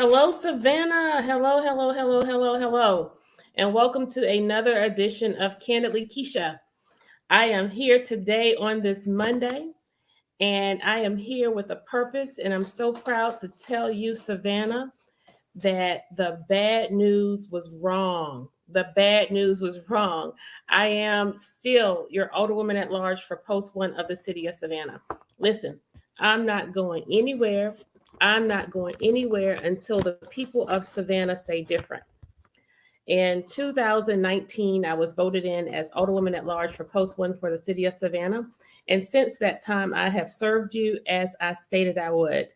Hello, Savannah. Hello, hello, hello, hello, hello. And welcome to another edition of Candidly Kesha. I am here today on this Monday, and I am here with a purpose. And I'm so proud to tell you, Savannah, that the bad news was wrong. The bad news was wrong. I am still your Alderwoman at large for Post 1 of the city of Savannah. Listen, I'm not going anywhere. I'm not going anywhere until the people of Savannah say different. In 2019, I was voted in as Alderwoman at large for Post 1 for the city of Savannah. And since that time, I have served you as I stated I would.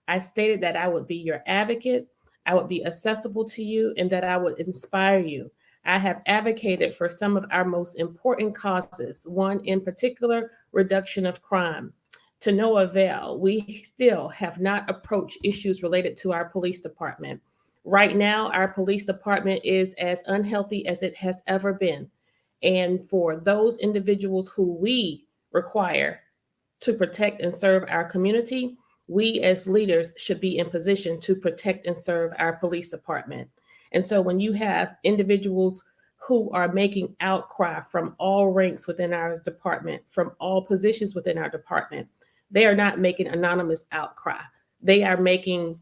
I stated that I would be your advocate, I would be accessible to you, and that I would inspire you. I have advocated for some of our most important causes, one in particular, reduction of crime. To no avail, we still have not approached issues related to our police department. Right now, our police department is as unhealthy as it has ever been. And for those individuals who we require to protect and serve our community, we as leaders should be in position to protect and serve our police department. And so when you have individuals who are making outcry from all ranks within our department, from all positions within our department, they are not making anonymous outcry. They are making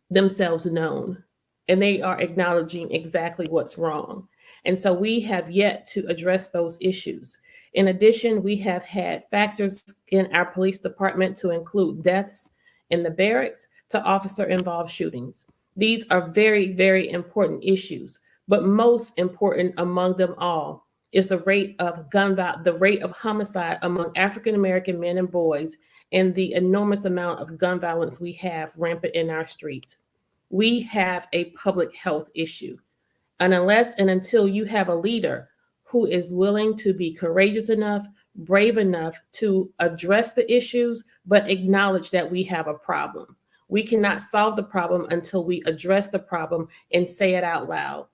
themselves known, and they are acknowledging exactly what's wrong. And so we have yet to address those issues. In addition, we have had factors in our police department to include deaths in the barracks to officer involved shootings. These are very, very important issues, but most important among them all is the rate of homicide among African American men and boys, and the enormous amount of gun violence we have rampant in our streets. We have a public health issue. And unless and until you have a leader who is willing to be courageous enough, brave enough to address the issues, but acknowledge that we have a problem. We cannot solve the problem until we address the problem and say it out loud.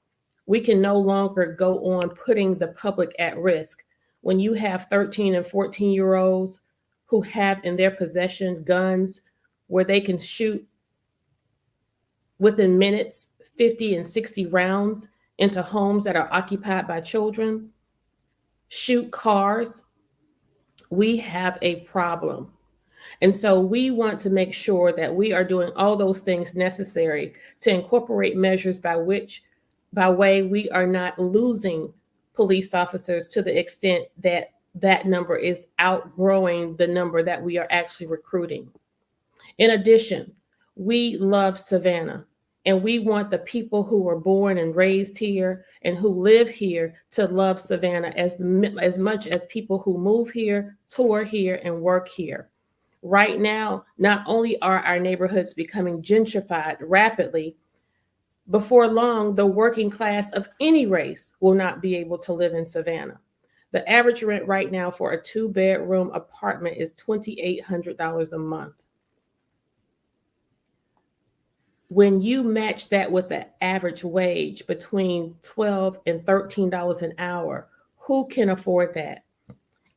We can no longer go on putting the public at risk. When you have 13 and 14-year-olds who have in their possession guns where they can shoot within minutes 50 and 60 rounds into homes that are occupied by children, shoot cars, we have a problem. And so we want to make sure that we are doing all those things necessary to incorporate measures by way we are not losing police officers to the extent that that number is outgrowing the number that we are actually recruiting. In addition, we love Savannah, and we want the people who were born and raised here and who live here to love Savannah as much as people who move here, tour here, and work here. Right now, not only are our neighborhoods becoming gentrified rapidly, before long, the working class of any race will not be able to live in Savannah. The average rent right now for a 2-bedroom apartment is $2,800 a month. When you match that with the average wage between $12 and $13 an hour, who can afford that?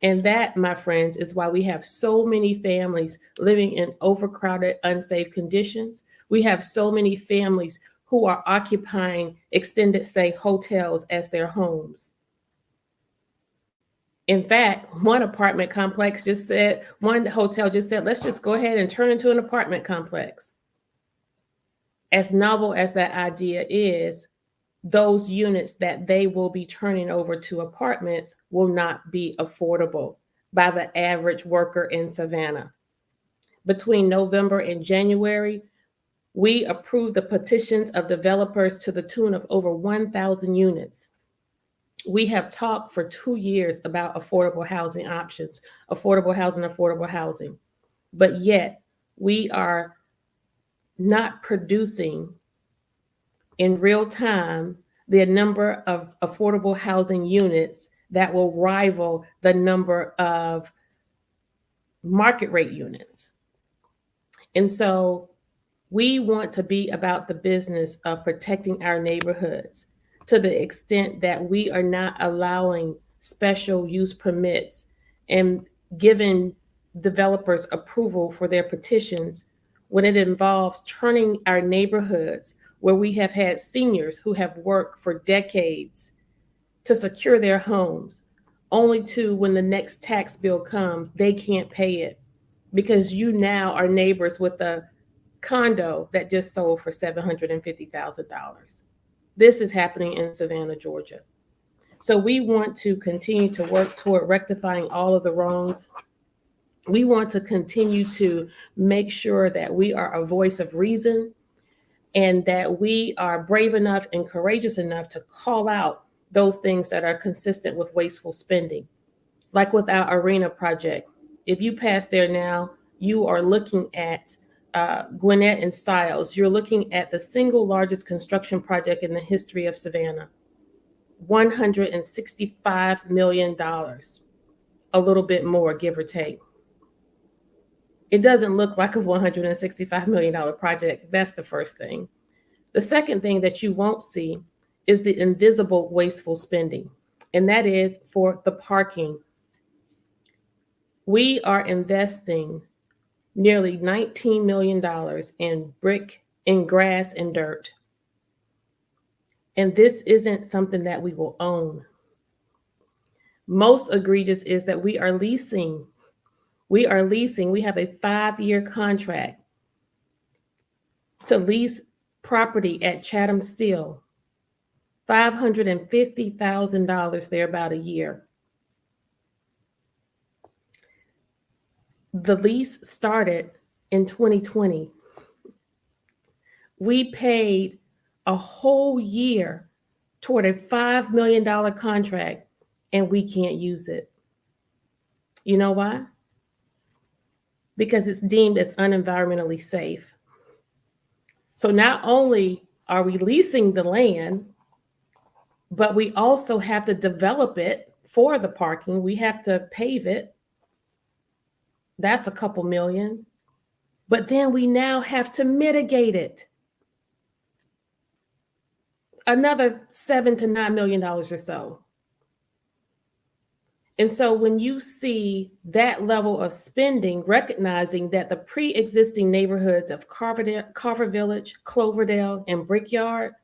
And that, my friends, is why we have so many families living in overcrowded, unsafe conditions. We have so many families who are occupying extended stay hotels as their homes. In fact, one hotel just said, let's just go ahead and turn into an apartment complex. As novel as that idea is, those units that they will be turning over to apartments will not be affordable by the average worker in Savannah. Between November and January, we approved the petitions of developers to the tune of over 1,000 units. We have talked for 2 years about affordable housing options, affordable housing, but yet we are not producing in real time the number of affordable housing units that will rival the number of market rate units. And so we want to be about the business of protecting our neighborhoods to the extent that we are not allowing special use permits and giving developers approval for their petitions when it involves turning our neighborhoods where we have had seniors who have worked for decades to secure their homes, only to when the next tax bill comes, they can't pay it because you now are neighbors with a condo that just sold for $750,000. This is happening in Savannah, Georgia. So we want to continue to work toward rectifying all of the wrongs. We want to continue to make sure that we are a voice of reason and that we are brave enough and courageous enough to call out those things that are consistent with wasteful spending. Like with our arena project, if you pass there now, you are looking at Gwinnett and Stiles. You're looking at the single largest construction project in the history of Savannah. $165 million, a little bit more, give or take. It doesn't look like a $165 million project. That's the first thing. The second thing that you won't see is the invisible wasteful spending, and that is for the parking. We are investing nearly $19 million in brick, in grass, and dirt. And this isn't something that we will own. Most egregious is that we are leasing. We are leasing. We have a 5-year contract to lease property at Chatham Steel, $550,000 there about a year. The lease started in 2020. We paid a whole year toward a $5 million contract and we can't use it. You know why? Because it's deemed as unenvironmentally safe. So not only are we leasing the land, but we also have to develop it for the parking. We have to pave it. That's a couple million. But then we now have to mitigate it. Another $7 to $9 million or so. And so when you see that level of spending, recognizing that the pre-existing neighborhoods of Carver Village, Cloverdale, and Brickyard,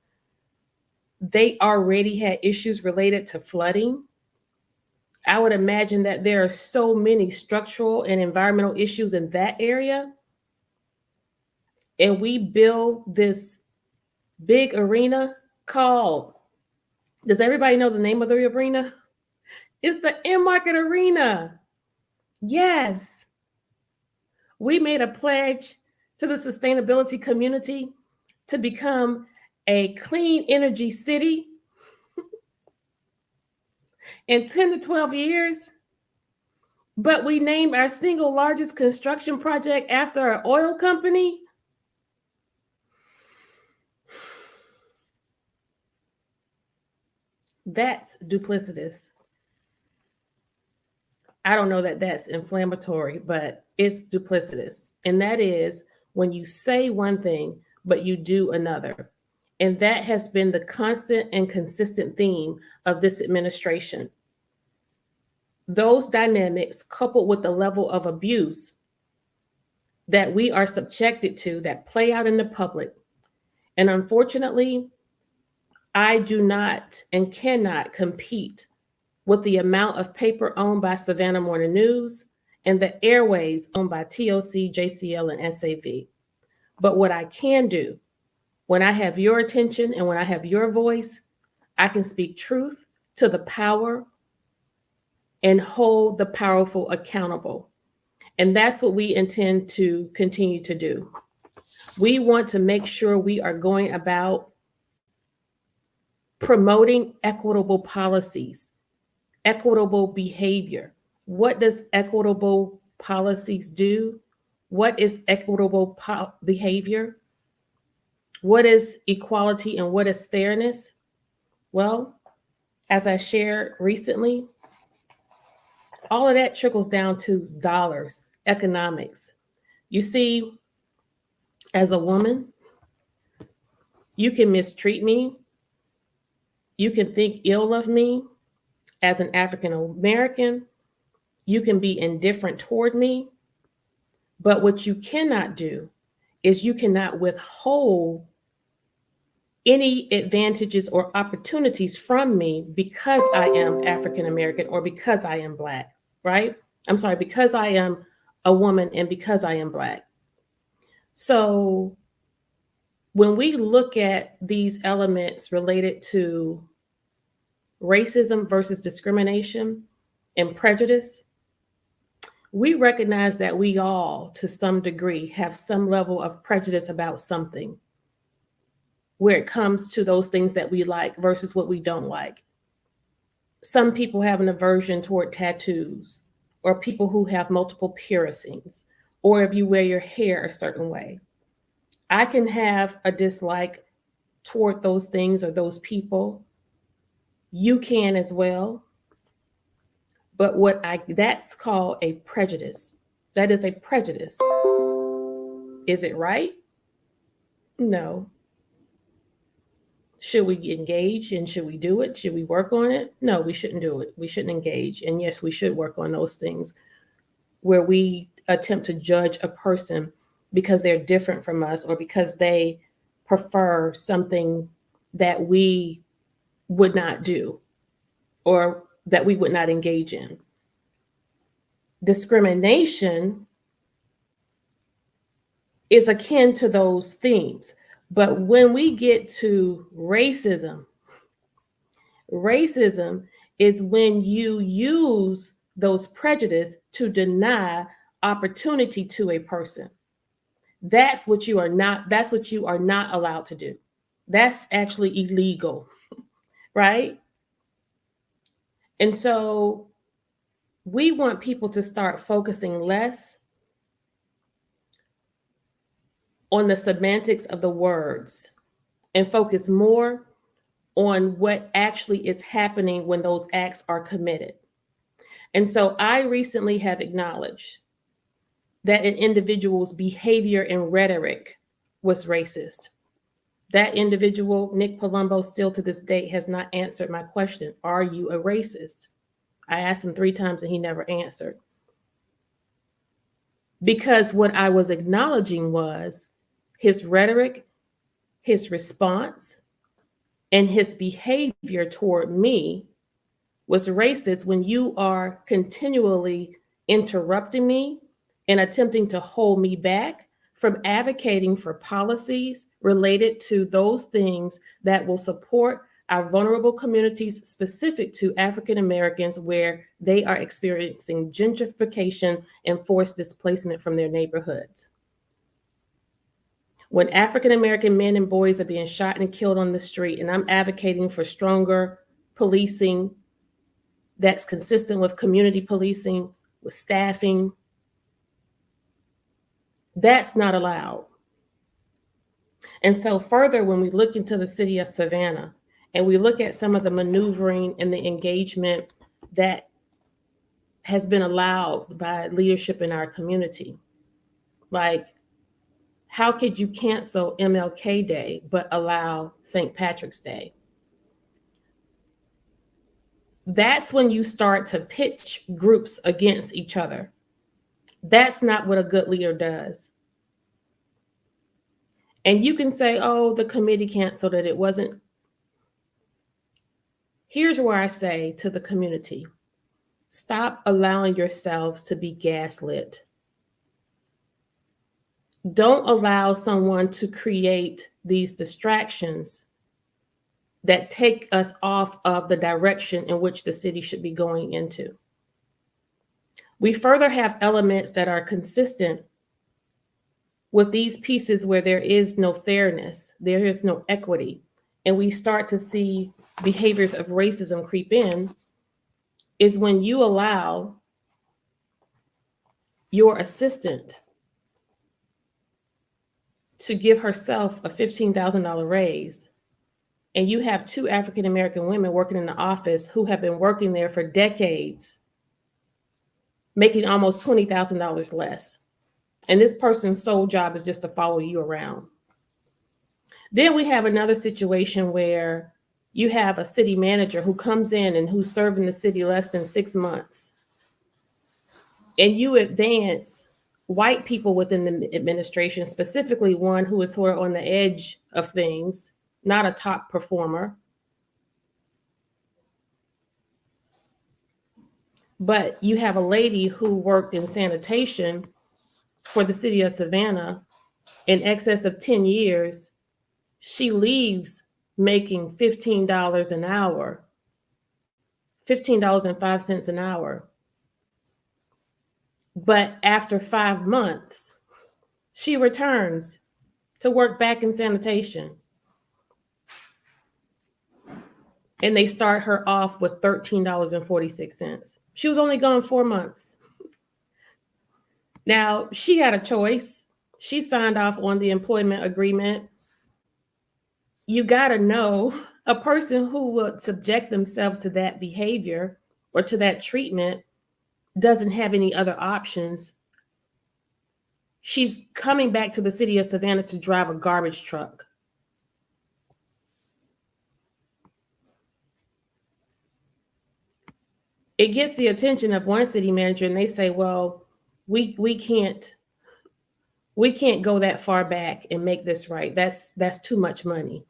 they already had issues related to flooding. I would imagine that there are so many structural and environmental issues in that area. And we build this big arena called, does everybody know the name of the arena? It's the In-Market Arena. Yes. We made a pledge to the sustainability community to become a clean energy city in 10 to 12 years. But we named our single largest construction project after an oil company. That's duplicitous. I don't know that that's inflammatory, but it's duplicitous. And that is when you say one thing, but you do another. And that has been the constant and consistent theme of this administration. Those dynamics, coupled with the level of abuse that we are subjected to, that play out in the public. And unfortunately, I do not and cannot compete with the amount of paper owned by Savannah Morning News and the airways owned by TOC, JCL, and SAV. But what I can do, when I have your attention and when I have your voice, I can speak truth to the power and hold the powerful accountable. And that's what we intend to continue to do. We want to make sure we are going about promoting equitable policies, equitable behavior. What does equitable policies do? What is equitable behavior? What is equality and what is fairness? Well, as I shared recently, all of that trickles down to dollars, economics. You see, as a woman, you can mistreat me. You can think ill of me. As an African American, you can be indifferent toward me. But what you cannot do is you cannot withhold any advantages or opportunities from me because I am African American or because I am Black, right? I'm sorry, because I am a woman and because I am Black. So when we look at these elements related to racism versus discrimination and prejudice, we recognize that we all, to some degree, have some level of prejudice about something where it comes to those things that we like versus what we don't like. Some people have an aversion toward tattoos, or people who have multiple piercings, or if you wear your hair a certain way. I can have a dislike toward those things or those people. You can as well. But that's called a prejudice. That is a prejudice. Is it right? No. Should we engage and should we do it? Should we work on it? No, we shouldn't do it. We shouldn't engage. And yes, we should work on those things where we attempt to judge a person because they're different from us or because they prefer something that we would not do or that we would not engage in. Discrimination is akin to those themes. But when we get to racism is when you use those prejudice to deny opportunity to a person. That's what you are not allowed to do. That's actually illegal, right? And so we want people to start focusing less on the semantics of the words and focus more on what actually is happening when those acts are committed. And so I recently have acknowledged that an individual's behavior and rhetoric was racist. That individual, Nick Palumbo, still to this date has not answered my question, are you a racist? I asked him 3 times and he never answered. Because what I was acknowledging was his rhetoric, his response, and his behavior toward me was racist when you are continually interrupting me and attempting to hold me back from advocating for policies related to those things that will support our vulnerable communities specific to African Americans where they are experiencing gentrification and forced displacement from their neighborhoods. When African American men and boys are being shot and killed on the street, and I'm advocating for stronger policing that's consistent with community policing, with staffing, that's not allowed. And so further, when we look into the city of Savannah and we look at some of the maneuvering and the engagement that has been allowed by leadership in our community, like, how could you cancel MLK Day but allow St. Patrick's Day? That's when you start to pitch groups against each other. That's not what a good leader does. And you can say, oh, the committee canceled it. It wasn't. Here's where I say to the community, stop allowing yourselves to be gaslit. Don't allow someone to create these distractions that take us off of the direction in which the city should be going into. We further have elements that are consistent with these pieces where there is no fairness, there is no equity, and we start to see behaviors of racism creep in, is when you allow your assistant to give herself a $15,000 raise, and you have 2 African American women working in the office who have been working there for decades, making almost $20,000 less. And this person's sole job is just to follow you around. Then we have another situation where you have a city manager who comes in and who's serving the city less than 6 months. And you advance white people within the administration, specifically one who is sort of on the edge of things, not a top performer. But you have a lady who worked in sanitation for the city of Savannah in excess of 10 years. She leaves making $15 an hour, $15.05 an hour. But after 5 months, she returns to work back in sanitation. And they start her off with $13.46. She was only gone 4 months. Now, she had a choice. She signed off on the employment agreement. You got to know a person who would subject themselves to that behavior or to that treatment doesn't have any other options. She's coming back to the city of Savannah to drive a garbage truck. It gets the attention of one city manager and they say, well, we can't go that far back and make this right. That's too much money.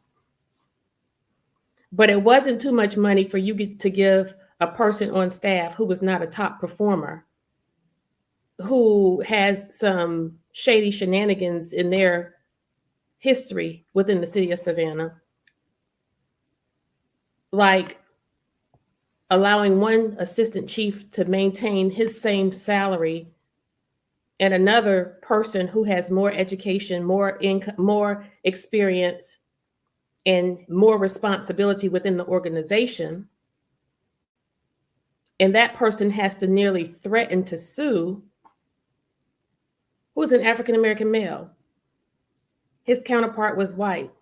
But it wasn't too much money for you to give a person on staff who was not a top performer, who has some shady shenanigans in their history within the city of Savannah, like allowing one assistant chief to maintain his same salary and another person who has more education, more income, more experience, and more responsibility within the organization. And that person has to nearly threaten to sue, who's an African-American male. His counterpart was white.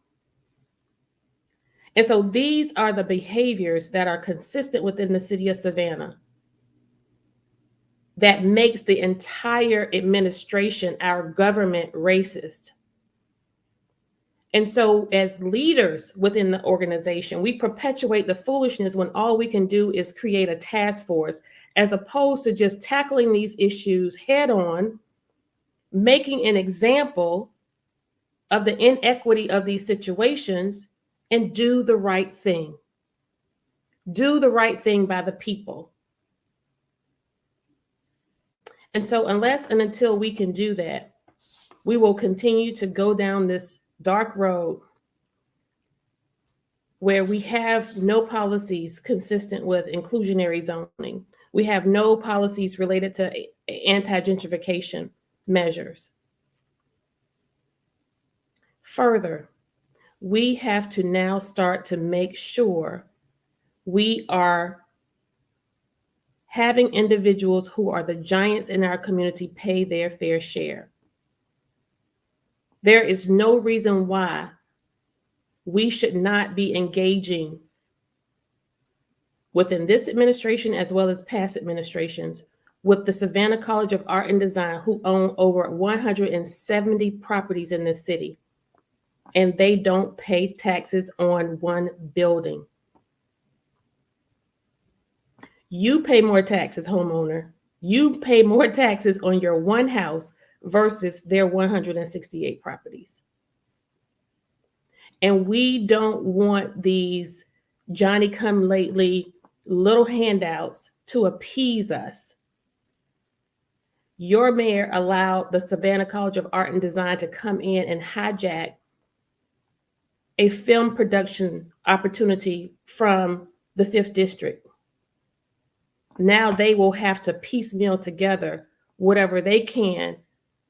And so these are the behaviors that are consistent within the city of Savannah that makes the entire administration, our government, racist. And so as leaders within the organization, we perpetuate the foolishness when all we can do is create a task force, as opposed to just tackling these issues head on, making an example of the inequity of these situations, and do the right thing. Do the right thing by the people. And so unless and until we can do that, we will continue to go down this dark road where we have no policies consistent with inclusionary zoning. We have no policies related to anti-gentrification measures. Further, we have to now start to make sure we are having individuals who are the giants in our community pay their fair share. There is no reason why we should not be engaging within this administration, as well as past administrations, with the Savannah College of Art and Design, who own over 170 properties in this city, and they don't pay taxes on one building. You pay more taxes, homeowner. You pay more taxes on your one house versus their 168 properties. And we don't want these Johnny come lately little handouts to appease us. Your mayor allowed the Savannah College of Art and Design to come in and hijack a film production opportunity from the 5th District. Now they will have to piecemeal together whatever they can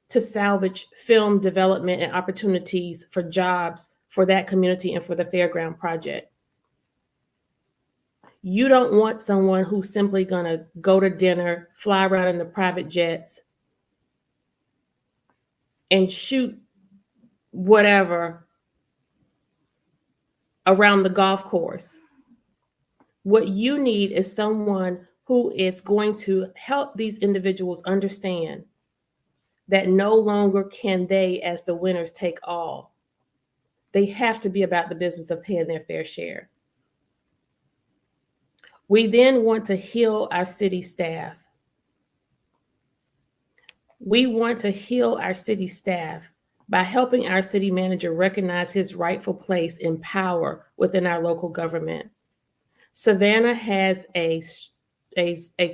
to salvage film development and opportunities for jobs for that community and for the Fairground project. You don't want someone who's simply going to go to dinner, fly around in the private jets, and shoot whatever around the golf course. What you need is someone who is going to help these individuals understand that no longer can they, as the winners, take all. They have to be about the business of paying their fair share. We then want to heal our city staff. We want to heal our city staff by helping our city manager recognize his rightful place in power within our local government. Savannah has a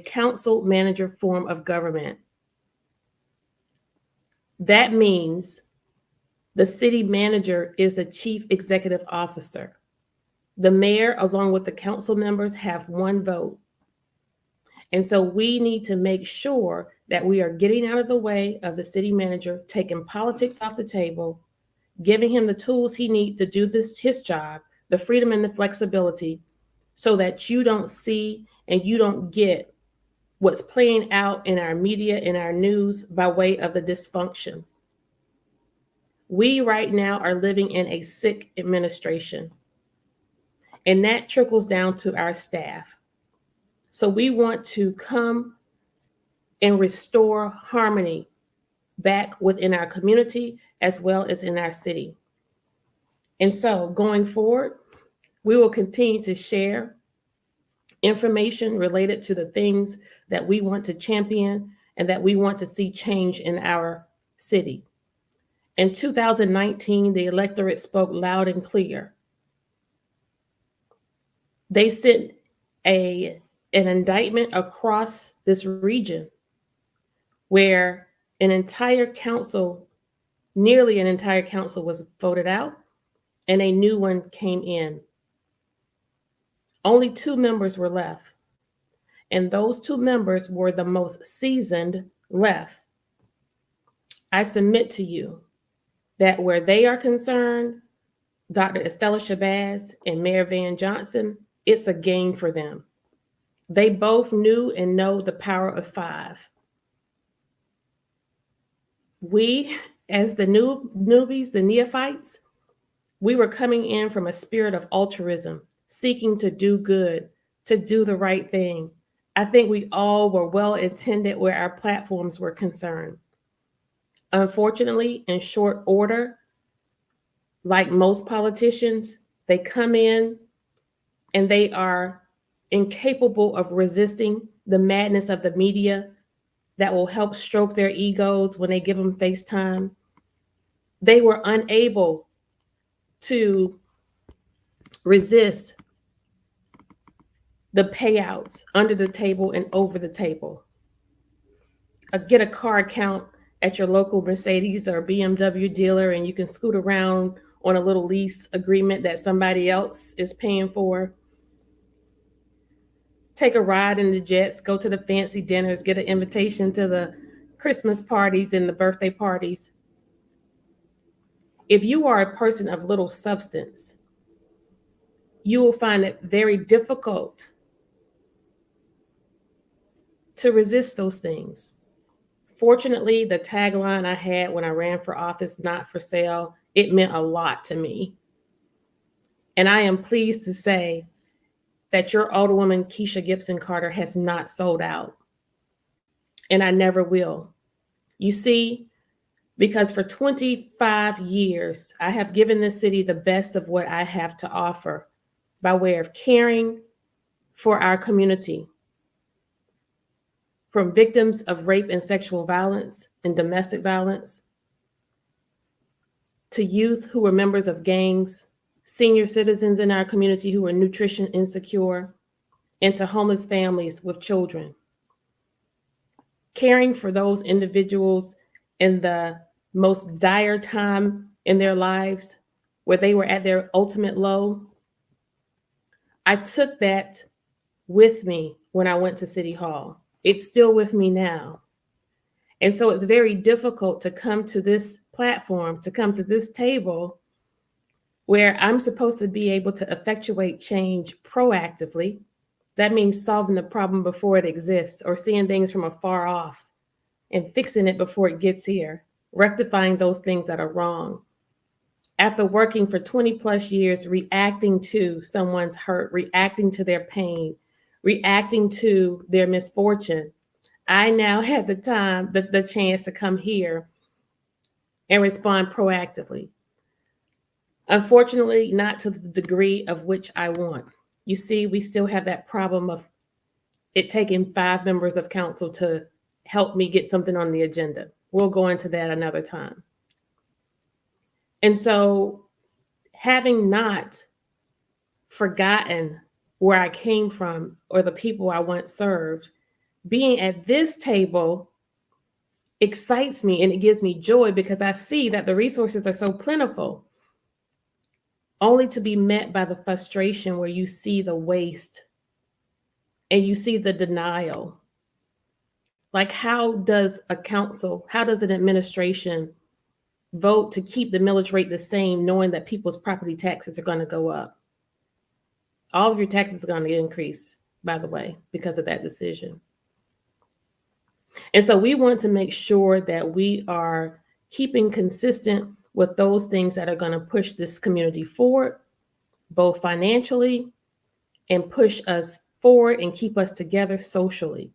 council manager form of government. That means the city manager is the chief executive officer. The mayor, along with the council members, have one vote. And so we need to make sure that we are getting out of the way of the city manager, taking politics off the table, giving him the tools he needs to do his job, the freedom and the flexibility, so that you don't see and you don't get what's playing out in our media, in our news, by way of the dysfunction. We right now are living in a sick administration, and that trickles down to our staff. So we want to come and restore harmony back within our community as well as in our city. And so going forward, we will continue to share information related to the things that we want to champion and that we want to see change in our city. In 2019, the electorate spoke loud and clear. They sent an indictment across this region where an entire council, nearly an entire council, was voted out and a new one came in. Only 2 members were left. And those 2 members were the most seasoned left. I submit to you that where they are concerned, Dr. Estella Shabazz and Mayor Van Johnson, it's a game for them. They both knew and know the power of 5. We, as the newbies, the neophytes, we were coming in from a spirit of altruism, seeking to do good, to do the right thing. I think we all were well intended where our platforms were concerned. Unfortunately, in short order, like most politicians, they come in and they are incapable of resisting the madness of the media that will help stroke their egos when they give them FaceTime. They were unable to resist the payouts under the table and over the table. Get a car account at your local Mercedes or BMW dealer, and you can scoot around on a little lease agreement that somebody else is paying for. Take a ride in the jets, go to the fancy dinners, get an invitation to the Christmas parties and the birthday parties. If you are a person of little substance, you will find it very difficult to resist those things. Fortunately, the tagline I had when I ran for office, "Not for sale," it meant a lot to me. And I am pleased to say that your Alderwoman Kesha Gibson Carter has not sold out. And I never will. You see, because for 25 years, I have given this city the best of what I have to offer by way of caring for our community, from victims of rape and sexual violence and domestic violence, to youth who were members of gangs, senior citizens in our community who were nutrition insecure, and to homeless families with children. Caring for those individuals in the most dire time in their lives, where they were at their ultimate low, I took that with me when I went to City Hall. It's still with me now. And so it's very difficult to come to this platform, to come to this table where I'm supposed to be able to effectuate change proactively. That means solving the problem before it exists, or seeing things from afar off and fixing it before it gets here, rectifying those things that are wrong. After working for 20 plus years, reacting to someone's hurt, reacting to their pain, reacting to their misfortune, I now have the time, the chance to come here and respond proactively. Unfortunately, not to the degree of which I want. You see, we still have that problem of it taking 5 members of council to help me get something on the agenda. We'll go into that another time. And so, having not forgotten where I came from or the people I once served, being at this table excites me and it gives me joy because I see that the resources are so plentiful, only to be met by the frustration where you see the waste and you see the denial. Like, how does a council, how does an administration vote to keep the millage rate the same, knowing that people's property taxes are going to go up? All of your taxes are going to increase, by the way, because of that decision. And so we want to make sure that we are keeping consistent with those things that are going to push this community forward, both financially and push us forward and keep us together socially.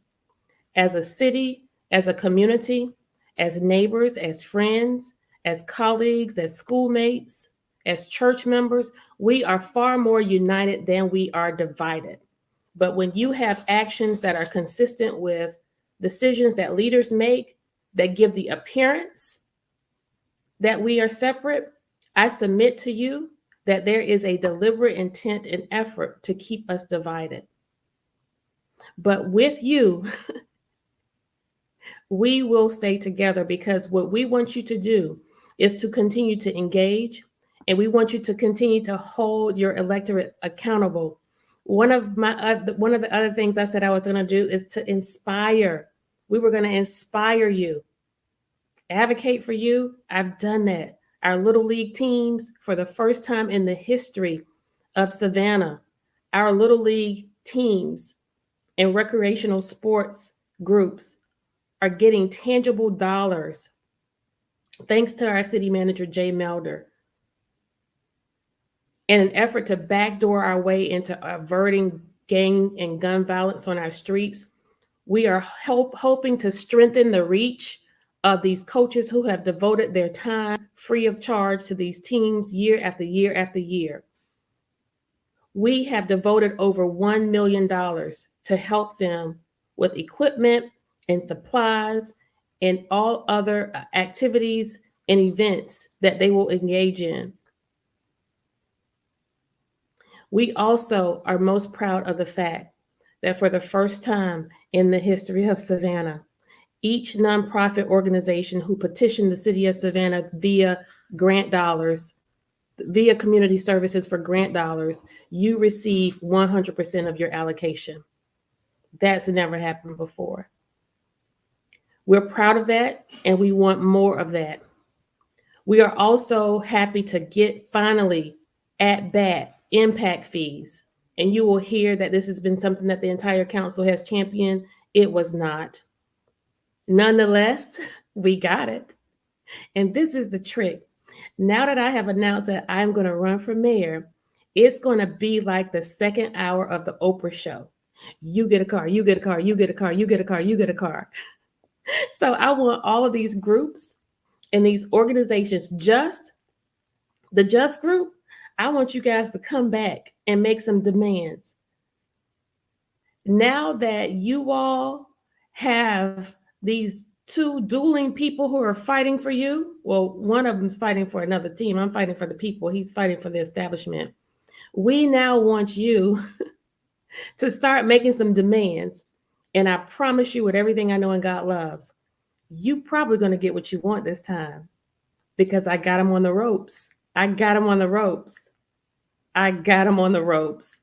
As a city, as a community, as neighbors, as friends, as colleagues, as schoolmates, as church members, we are far more united than we are divided. But when you have actions that are consistent with decisions that leaders make that give the appearance that we are separate, I submit to you that there is a deliberate intent and effort to keep us divided. But with you, we will stay together because what we want you to do is to continue to engage, and we want you to continue to hold your electorate accountable. One of the other things I said I was going to do is to inspire. We were going to inspire you, advocate for you. I've done that. Our little league teams, for the first time in the history of Savannah, our little league teams and recreational sports groups are getting tangible dollars thanks to our city manager, Jay Melder, in an effort to backdoor our way into averting gang and gun violence on our streets. We are hoping to strengthen the reach of these coaches who have devoted their time free of charge to these teams year after year after year. We have devoted over $1 million to help them with equipment and supplies and all other activities and events that they will engage in. We also are most proud of the fact that for the first time in the history of Savannah, each nonprofit organization who petitioned the city of Savannah via grant dollars, via community services for grant dollars, you receive 100% of your allocation. That's never happened before. We're proud of that, and we want more of that. We are also happy to get finally at bat impact fees. And you will hear that this has been something that the entire council has championed. It was not. Nonetheless, we got it. And this is the trick. Now that I have announced that I'm going to run for mayor, it's going to be like the second hour of the Oprah show. You get a car, you get a car, you get a car, you get a car, you get a car. So I want all of these groups and these organizations, the Just group, I want you guys to come back and make some demands. Now that you all have these two dueling people who are fighting for you, well, one of them's fighting for another team. I'm fighting for the people. He's fighting for the establishment. We now want you to start making some demands. And I promise you, with everything I know and God loves, you probably going to get what you want this time because I got them on the ropes. I got them on the ropes. I got them on the ropes.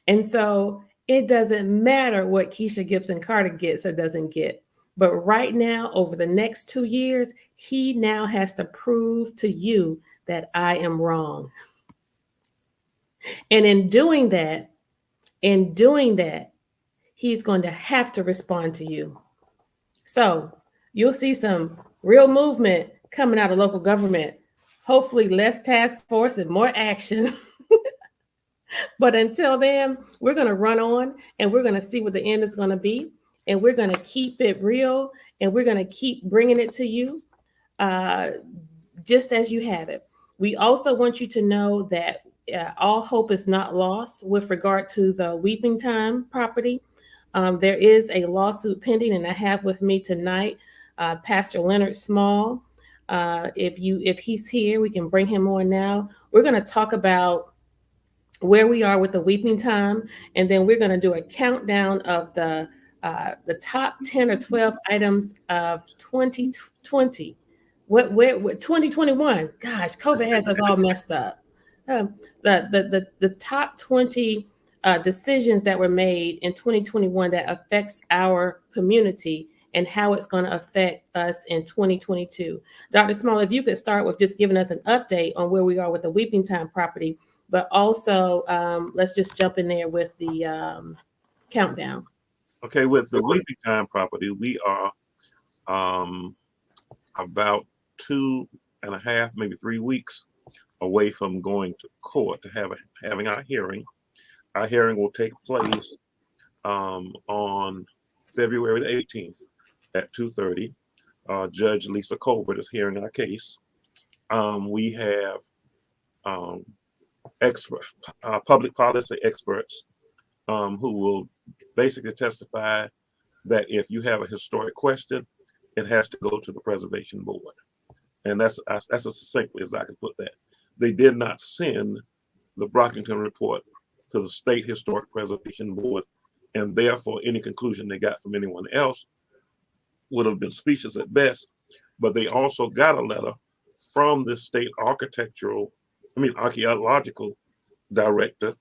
And so it doesn't matter what Kesha Gibson Carter gets or doesn't get. But right now, over the next 2 years, he now has to prove to you that I am wrong. And in doing that, he's going to have to respond to you. So you'll see some real movement coming out of local government. Hopefully less task force and more action. But until then, we're going to run on and we're going to see what the end is going to be. And we're going to keep it real and we're going to keep bringing it to you just as you have it. We also want you to know that all hope is not lost with regard to the Weeping Time property. There is a lawsuit pending, and I have with me tonight Pastor Leonard Small. If he's here, we can bring him on now. We're going to talk about where we are with the weeping time, and then we're going to do a countdown of the top 10 or 12 items of 2020. What 2021? Gosh, COVID has us all messed up. Um, the top 20 decisions that were made in 2021 that affects our community and how it's going to affect us in 2022. Dr. Small, if you could start with just giving us an update on where we are with the Weeping Time property, but also let's just jump in there with the countdown. Okay, with the Weeping Time property, we are about 2.5, maybe 3 weeks away from going to court to having our hearing. Our hearing will take place on February the 18th at 2:30. Judge Lisa Colbert is hearing our case. We have public policy experts who will basically testify that if you have a historic question, it has to go to the preservation board. And that's as succinctly as I can put that. They did not send the Brockington report to the State Historic Preservation Board, and therefore any conclusion they got from anyone else would have been specious at best. But they also got a letter from the state archaeological director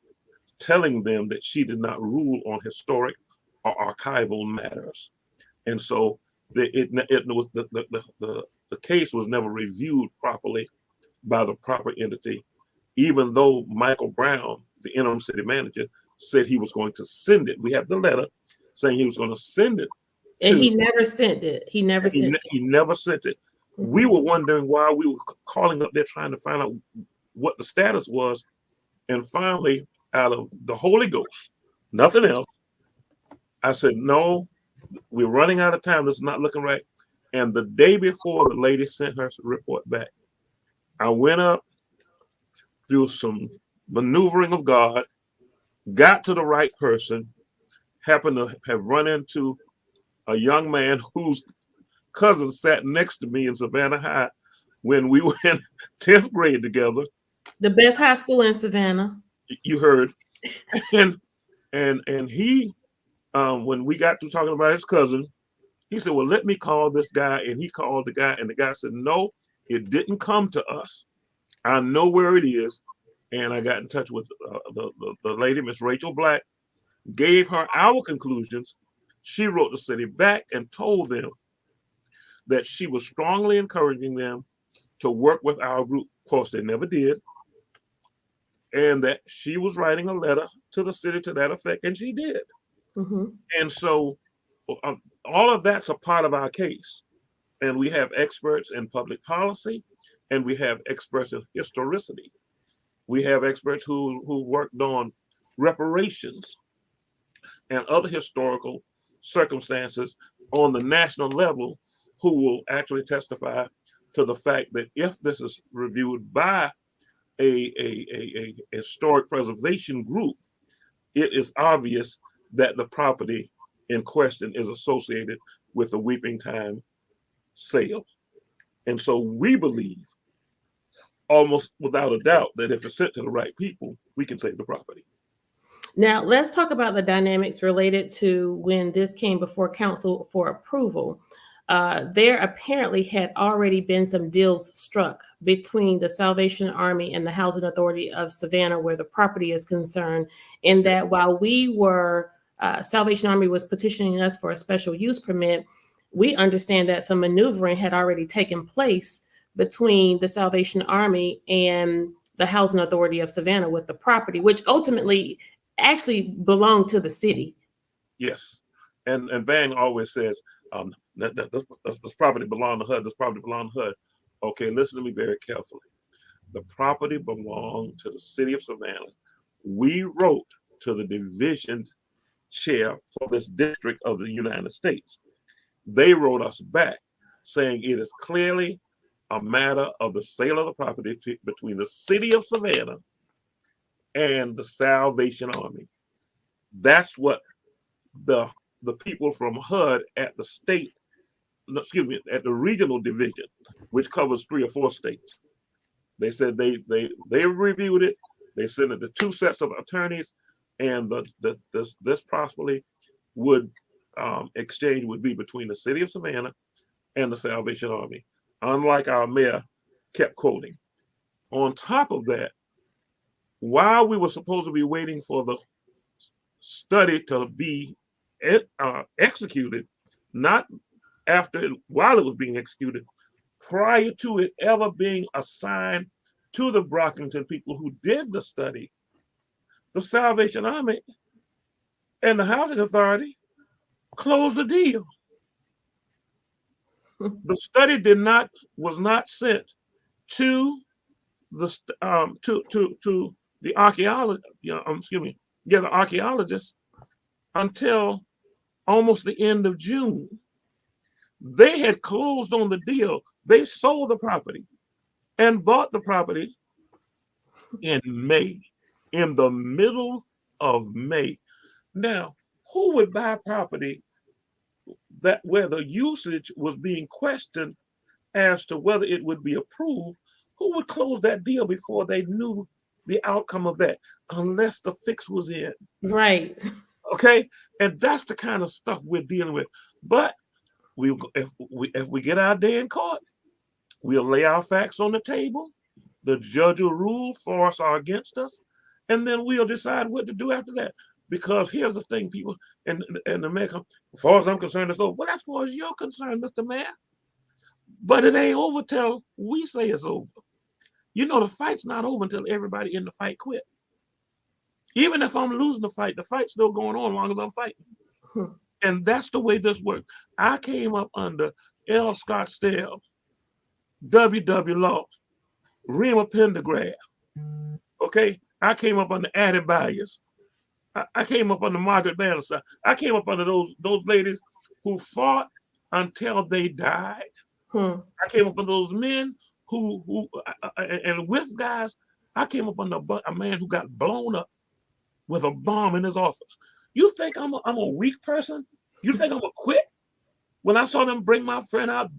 telling them that she did not rule on historic or archival matters. And so the case was never reviewed properly by the proper entity, even though Michael Brown, the interim city manager, said he was going to send it. We have the letter saying he was going to send it. And he never sent it. He never sent it. We were wondering why. We were calling up there trying to find out what the status was. And finally, out of the Holy Ghost, nothing else, I said, no, we're running out of time. This is not looking right. And the day before the lady sent her report back, I went up through some maneuvering of God, got to the right person, happened to have run into a young man whose cousin sat next to me in Savannah High when we were in 10th grade together. The best high school in Savannah. You heard. And he, when we got to talking about his cousin, he said, well, let me call this guy. And he called the guy, and the guy said, no, it didn't come to us. I know where it is. And I got in touch with the lady, Miss Rachel Black, gave her our conclusions. She wrote the city back and told them that she was strongly encouraging them to work with our group. Of course, they never did. And that she was writing a letter to the city to that effect, and she did. Mm-hmm. And so all of that's a part of our case. And we have experts in public policy, and we have experts in historicity. We have experts who worked on reparations and other historical circumstances on the national level, who will actually testify to the fact that if this is reviewed by a historic preservation group, it is obvious that the property in question is associated with the Weeping Time sale. And so we believe, almost without a doubt, that if it's sent to the right people, we can save the property. Now, let's talk about the dynamics related to when this came before council for approval. There apparently had already been some deals struck between the Salvation Army and the Housing Authority of Savannah, where the property is concerned, in that while Salvation Army was petitioning us for a special use permit, we understand that some maneuvering had already taken place between the Salvation Army and the Housing Authority of Savannah with the property, which ultimately actually belonged to the city. Yes. And Vang always says, this property belonged to HUD, this property belonged to HUD. Okay, listen to me very carefully. The property belonged to the city of Savannah. We wrote to the division chair for this district of the United States. They wrote us back saying it is clearly a matter of the sale of the property between the city of Savannah and the Salvation Army. That's what the the people from HUD at the state, no, excuse me, at the regional division, which covers 3 or 4 states. They said they reviewed it. They sent it to 2 sets of attorneys, and this possibly would exchange would be between the city of Savannah and the Salvation Army, unlike our mayor kept quoting. On top of that, while we were supposed to be waiting for the study to be executed, not after, while it was being executed, prior to it ever being assigned to the Brockington people who did the study, the Salvation Army and the Housing Authority closed the deal. The study was not sent to the to the archaeologist, the archaeologists until almost the end of June. They had closed on the deal. They sold the property and bought the property in May, in the middle of May. Now, who would buy property that where the usage was being questioned as to whether it would be approved? Who would close that deal before they knew the outcome of that, unless the fix was in? Right. Okay, and that's the kind of stuff we're dealing with. But if we get our day in court, we'll lay our facts on the table. The judge will rule for us or against us, and then we'll decide what to do after that. Because here's the thing, people, and the mayor, as far as I'm concerned, it's over. Well, as far as you're concerned, Mr. Mayor, but it ain't over till we say it's over. You know, the fight's not over until everybody in the fight quit. Even if I'm losing the fight's still going on as long as I'm fighting. And that's the way this works. I came up under L. Scott Stell, W. Law, Rima Pendergrass. Okay, I came up under Addie Byers. I came up under Margaret Bannister. I came up under those ladies who fought until they died. I came up under those men who and with guys. I came up under a man who got blown up with a bomb in his office. You think I'm a weak person? You think I'm gonna quit when I saw them bring my friend out,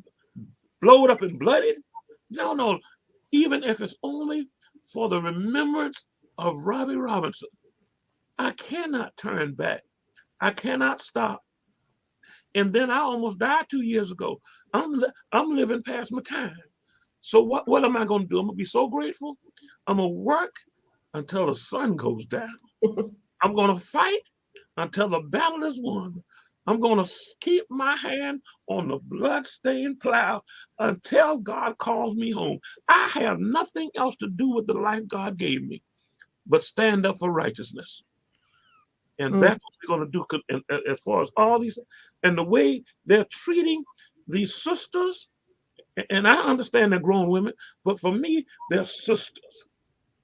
blowed up and bloodied? No. Even if it's only for the remembrance of Robbie Robinson, I cannot turn back. I cannot stop. And then I almost died 2 years ago. I'm living past my time. So what am I going to do? I'm going to be so grateful. I'm going to work until the sun goes down. I'm going to fight until the battle is won. I'm going to keep my hand on the blood-stained plow until God calls me home. I have nothing else to do with the life God gave me but stand up for righteousness. And that's what we're going to do as far as all these, and the way they're treating these sisters. And I understand they're grown women, but for me, they're sisters.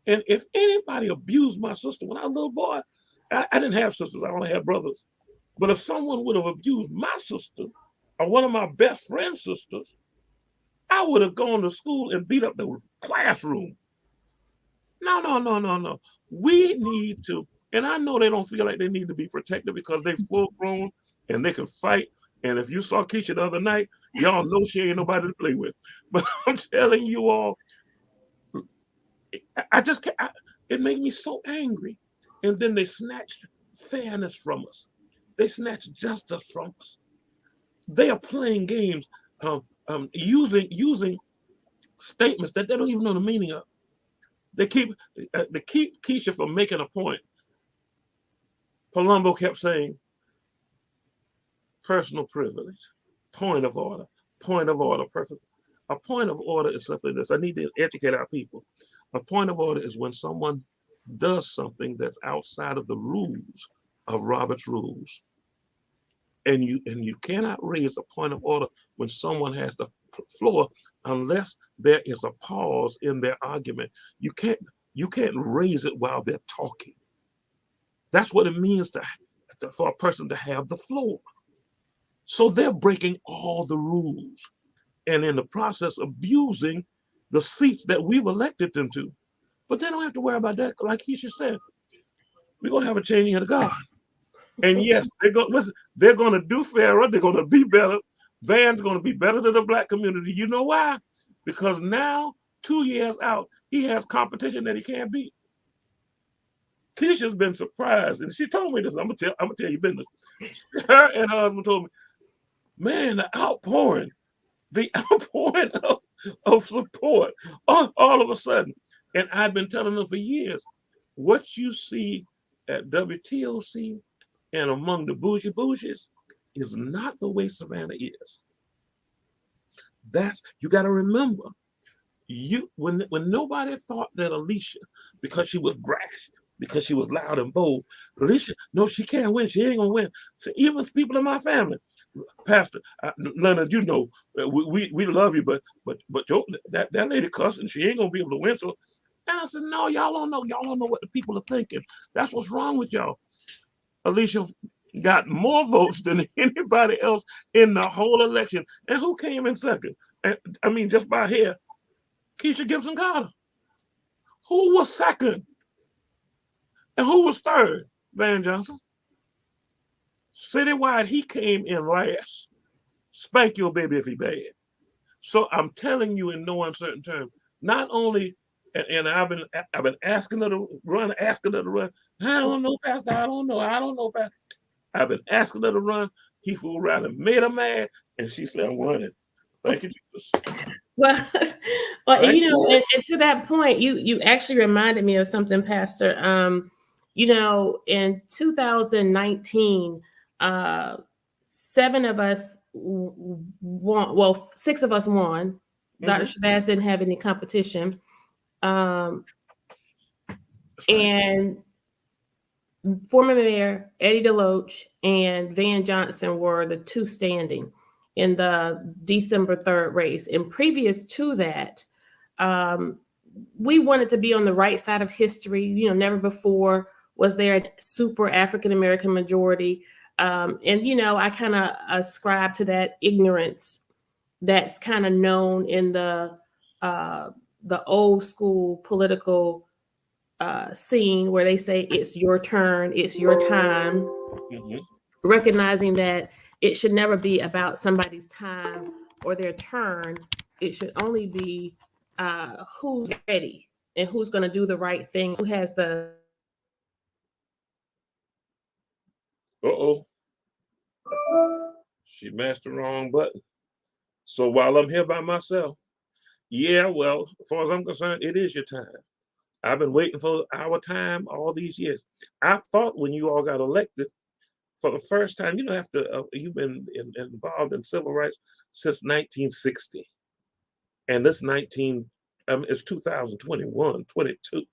And if anybody abused my sister when I was a little boy, I didn't have sisters, I only had brothers. But if someone would have abused my sister or one of my best friend's sisters, I would have gone to school and beat up the classroom. No. We need to, and I know they don't feel like they need to be protected because they're full grown and they can fight. And if you saw Keisha the other night, y'all know she ain't nobody to play with. But I'm telling you all, I just can't, it made me so angry. And then they snatched fairness from us. They snatched justice from us. They are playing games, using statements that they don't even know the meaning of. They keep Keisha from making a point. Palumbo kept saying, personal privilege, point of order, perfect. A point of order is simply this. I need to educate our people. A point of order is when someone does something that's outside of the rules of Robert's rules. And you cannot raise a point of order when someone has the floor unless there is a pause in their argument. You can't raise it while they're talking. That's what it means for a person to have the floor. So they're breaking all the rules and in the process abusing the seats that we've elected them to. But they don't have to worry about that. Like Keisha said, we're going to have a changing of the guard. And yes, they're going to do fairer. They're going to be better. Van's going to be better than the black community. You know why? Because now, 2 years out, he has competition that he can't beat. Keisha's been surprised, and she told me this. I'm gonna tell you business. Her and her husband told me, man, the outpouring of support all of a sudden. And I've been telling them for years, what you see at WTOC and among the bougies is not the way Savannah is. You got to remember, when nobody thought that Alicia, because she was brash, because she was loud and bold, Alicia, no, she can't win. She ain't gonna win. So even people in my family, Pastor Leonard, you know, we love you, but that lady cussing, she ain't gonna be able to win. So, and I said, no, y'all don't know what the people are thinking. That's what's wrong with y'all. Alicia got more votes than anybody else in the whole election. And who came in second? And, I mean, just by hair, Keisha Gibson Carter. Who was second? And who was third? Van Johnson. Citywide, he came in last. Spank your baby if he bad. So I'm telling you in no uncertain terms, not only, and I've been asking her to run. I don't know, Pastor. I don't know, Pastor. I've been asking her to run. He fooled around and made her mad, and she said, I'm running. Thank you, Jesus. Well, you know, and to that point, you actually reminded me of something, Pastor. You know, in 2019, 7 of us won. Well, 6 of us won. Dr. Shabazz didn't have any competition. And former Mayor Eddie DeLoach and Van Johnson were the 2 standing in the December 3rd race. And previous to that, we wanted to be on the right side of history. You know, never before was there a super African-American majority. And, you know, I kind of ascribe to that ignorance that's kind of known in the old school political scene, where they say it's your turn, it's your time, recognizing that it should never be about somebody's time or their turn. It should only be who's ready and who's going to do the right thing, who has the. She mashed the wrong button. So while I'm here by myself, yeah, well, as far as I'm concerned, it is your time. I've been waiting for our time all these years. I thought when you all got elected for the first time, you know, after you've been involved in civil rights since 1960, and this it's 2021, 22,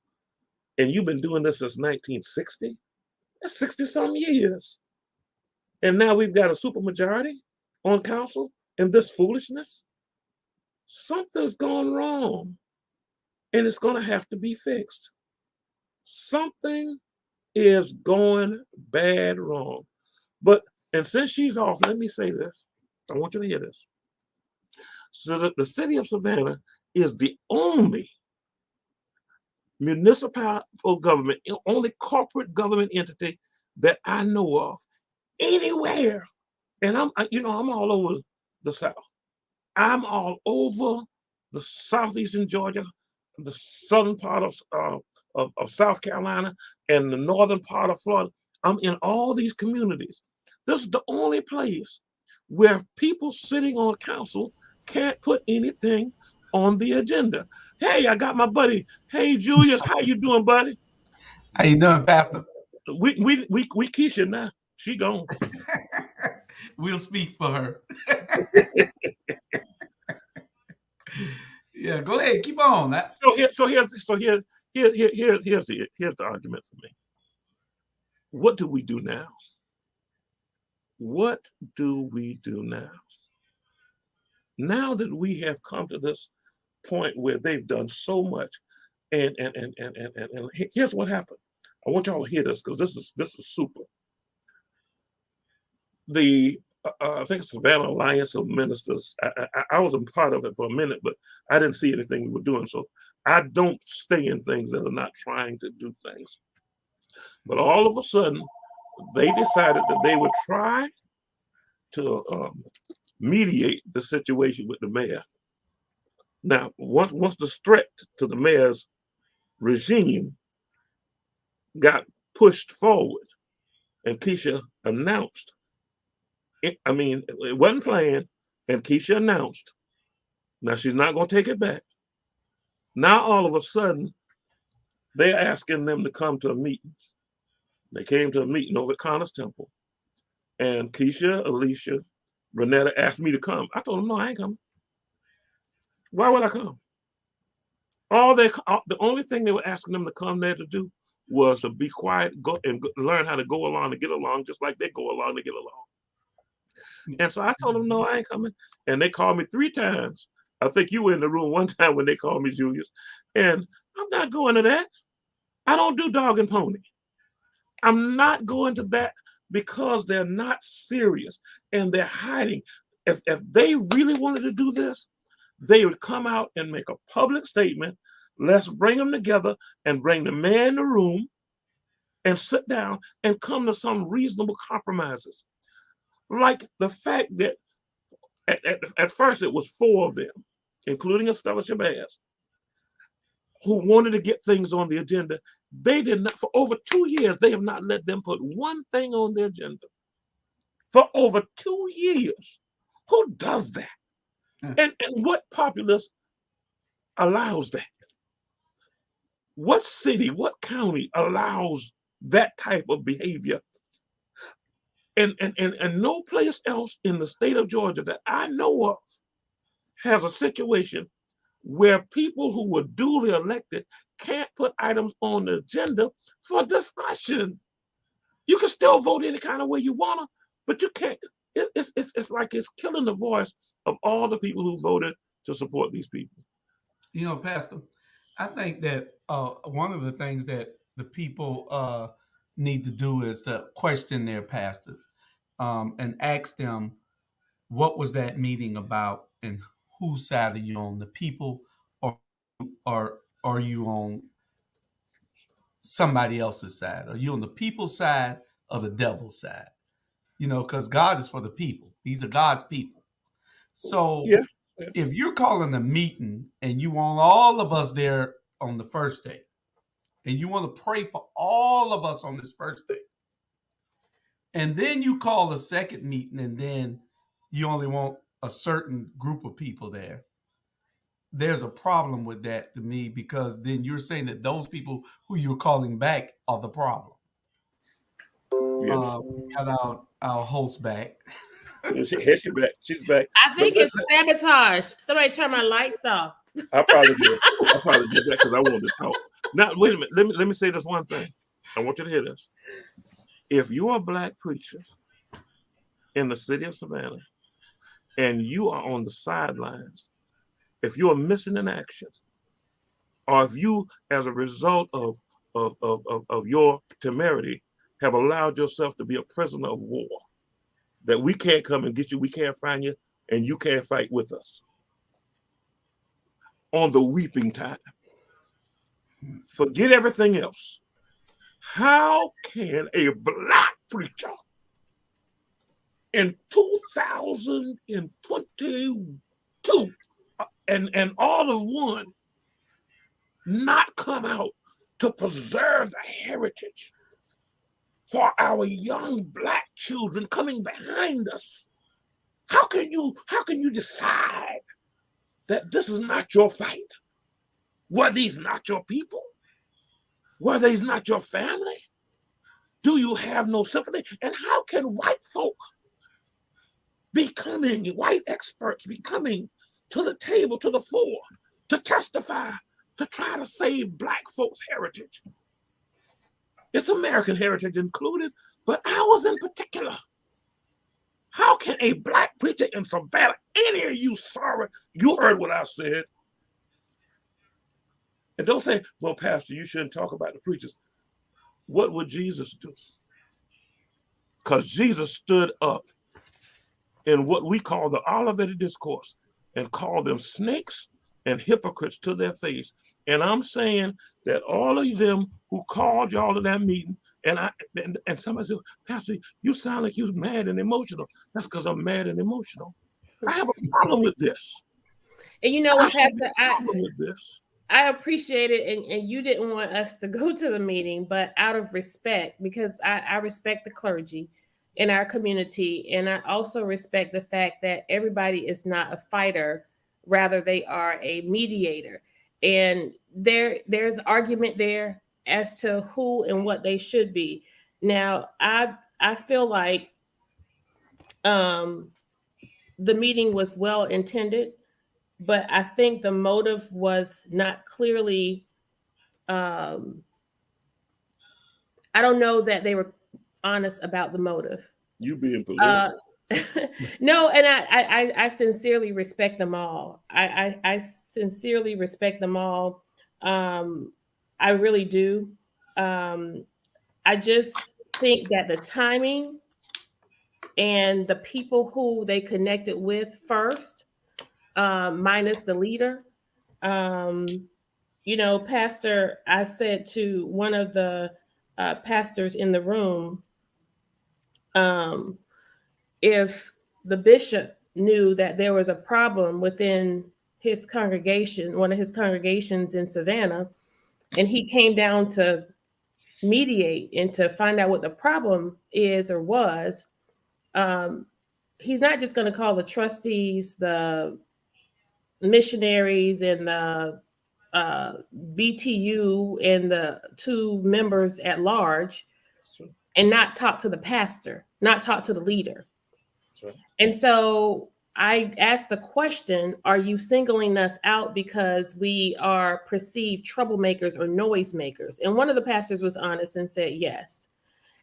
and you've been doing this since 1960. That's 60-some years, and now we've got a supermajority on council, and this foolishness. Something's gone wrong. And it's going to have to be fixed. Something is going bad wrong. And since she's off, let me say this. I want you to hear this. So that the city of Savannah is the only municipal government, only corporate government entity that I know of anywhere. And I'm all over the South. I'm all over the southeastern Georgia, the southern part of South Carolina, and the northern part of Florida. I'm in all these communities. This is the only place where people sitting on council can't put anything on the agenda. Hey, I got my buddy. Hey, Julius, how you doing, buddy? How you doing, Pastor? We Keisha now. She gone. We'll speak for her. Yeah, go ahead, keep on. Here's the argument for me. What do we do now? What do we do now? Now that we have come to this point where they've done so much, and here's what happened. I want y'all to hear this because this is super. I think Savannah Alliance of Ministers, I was a part of it for a minute, but I didn't see anything we were doing. So I don't stay in things that are not trying to do things. But all of a sudden, they decided that they would try to mediate the situation with the mayor. Now, once the threat to the mayor's regime got pushed forward, and Kesha announced, it wasn't planned, and Kesha announced, now she's not going to take it back. Now, all of a sudden, they're asking them to come to a meeting. They came to a meeting over at Connor's Temple, and Kesha, Alicia, Renetta asked me to come. I told them, no, I ain't coming. Why would I come? The only thing they were asking them to come there to do was to be quiet, go and learn how to go along and get along, just like they go along to get along. And so I told them, no, I ain't coming. And they called me 3 times. I think you were in the room one time when they called me, Julius. And I'm not going to that. I don't do dog and pony. I'm not going to that because they're not serious and they're hiding. If they really wanted to do this, they would come out and make a public statement. Let's bring them together and bring the mayor in the room and sit down and come to some reasonable compromises. Like the fact that at first it was 4 of them, including Estella Shabazz, who wanted to get things on the agenda. They did not, for over 2 years, they have not let them put one thing on the agenda. For over 2 years. Who does that? And what populace allows that? What city, what county allows that type of behavior? And no place else in the state of Georgia that I know of has a situation where people who were duly elected can't put items on the agenda for discussion. You can still vote any kind of way you want to, but you can't. It's like it's killing the voice of all the people who voted to support these people. You know, Pastor, I think that one of the things that the people need to do is to question their pastors and ask them, what was that meeting about and whose side are you on, the people or are you on somebody else's side? Are you on the people's side or the devil's side? You know, because God is for the people. These are God's people. So if you're calling a meeting and you want all of us there on the first day, and you want to pray for all of us on this first day, and then you call a second meeting and then you only want a certain group of people there, there's a problem with that to me, because then you're saying that those people who you're calling back are the problem. Got our host back. She's back. She's back. I think it's sabotage. Somebody turn my lights off. I probably did that because I wanted to talk. Now, wait a minute. Let me say this one thing. I want you to hear this. If you're a Black preacher in the city of Savannah and you are on the sidelines, if you are missing in action, or if you, as a result of your temerity, have allowed yourself to be a prisoner of war, that we can't come and get you, we can't find you, and you can't fight with us on the weeping time. Forget everything else. How can a Black preacher in 2022 and all of one not come out to preserve the heritage for our young Black children coming behind us? How can you decide that this is not your fight? Were these not your people? Were these not your family? Do you have no sympathy? And how can white folk white experts be coming to the table, to the fore, to testify, to try to save Black folks' heritage? It's American heritage included, but ours in particular. How can a Black preacher in Savannah, any of you sorry, you heard what I said. And don't say, well, Pastor, you shouldn't talk about the preachers. What would Jesus do? Because Jesus stood up in what we call the Olivet Discourse and called them snakes and hypocrites to their face. And I'm saying that all of them who called y'all to that meeting And somebody said, Pastor, you sound like you're mad and emotional. That's because I'm mad and emotional. I have a problem with this. And you know what, Pastor, I appreciate it, and you didn't want us to go to the meeting, but out of respect, because I respect the clergy in our community, and I also respect the fact that everybody is not a fighter, rather they are a mediator. And there's argument there as to who and what they should be. Now, I feel like um, the meeting was well intended, but I think the motive was not clearly. I don't know that they were honest about the motive. You being political. No, and I sincerely respect them all. I sincerely respect them all. I really do. I just think that the timing and the people who they connected with first, minus the leader. You know, Pastor, I said to one of the pastors in the room, if the bishop knew that there was a problem within his congregation, one of his congregations in Savannah, and he came down to mediate and to find out what the problem is or was, he's not just going to call the trustees, the missionaries, and the BTU and the two members at large and not talk to the pastor, not talk to the leader. Right. And so I asked the question, are you singling us out because we are perceived troublemakers or noisemakers? And one of the pastors was honest and said yes.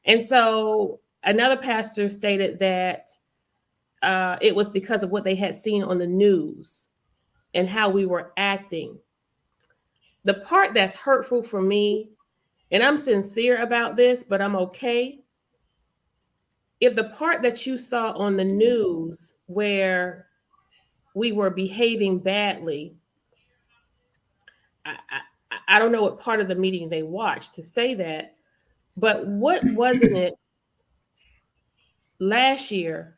And so another pastor stated that it was because of what they had seen on the news and how we were acting. The part that's hurtful for me, and I'm sincere about this, but I'm okay. If the part that you saw on the news where we were behaving badly, I don't know what part of the meeting they watched to say that, but what wasn't it last year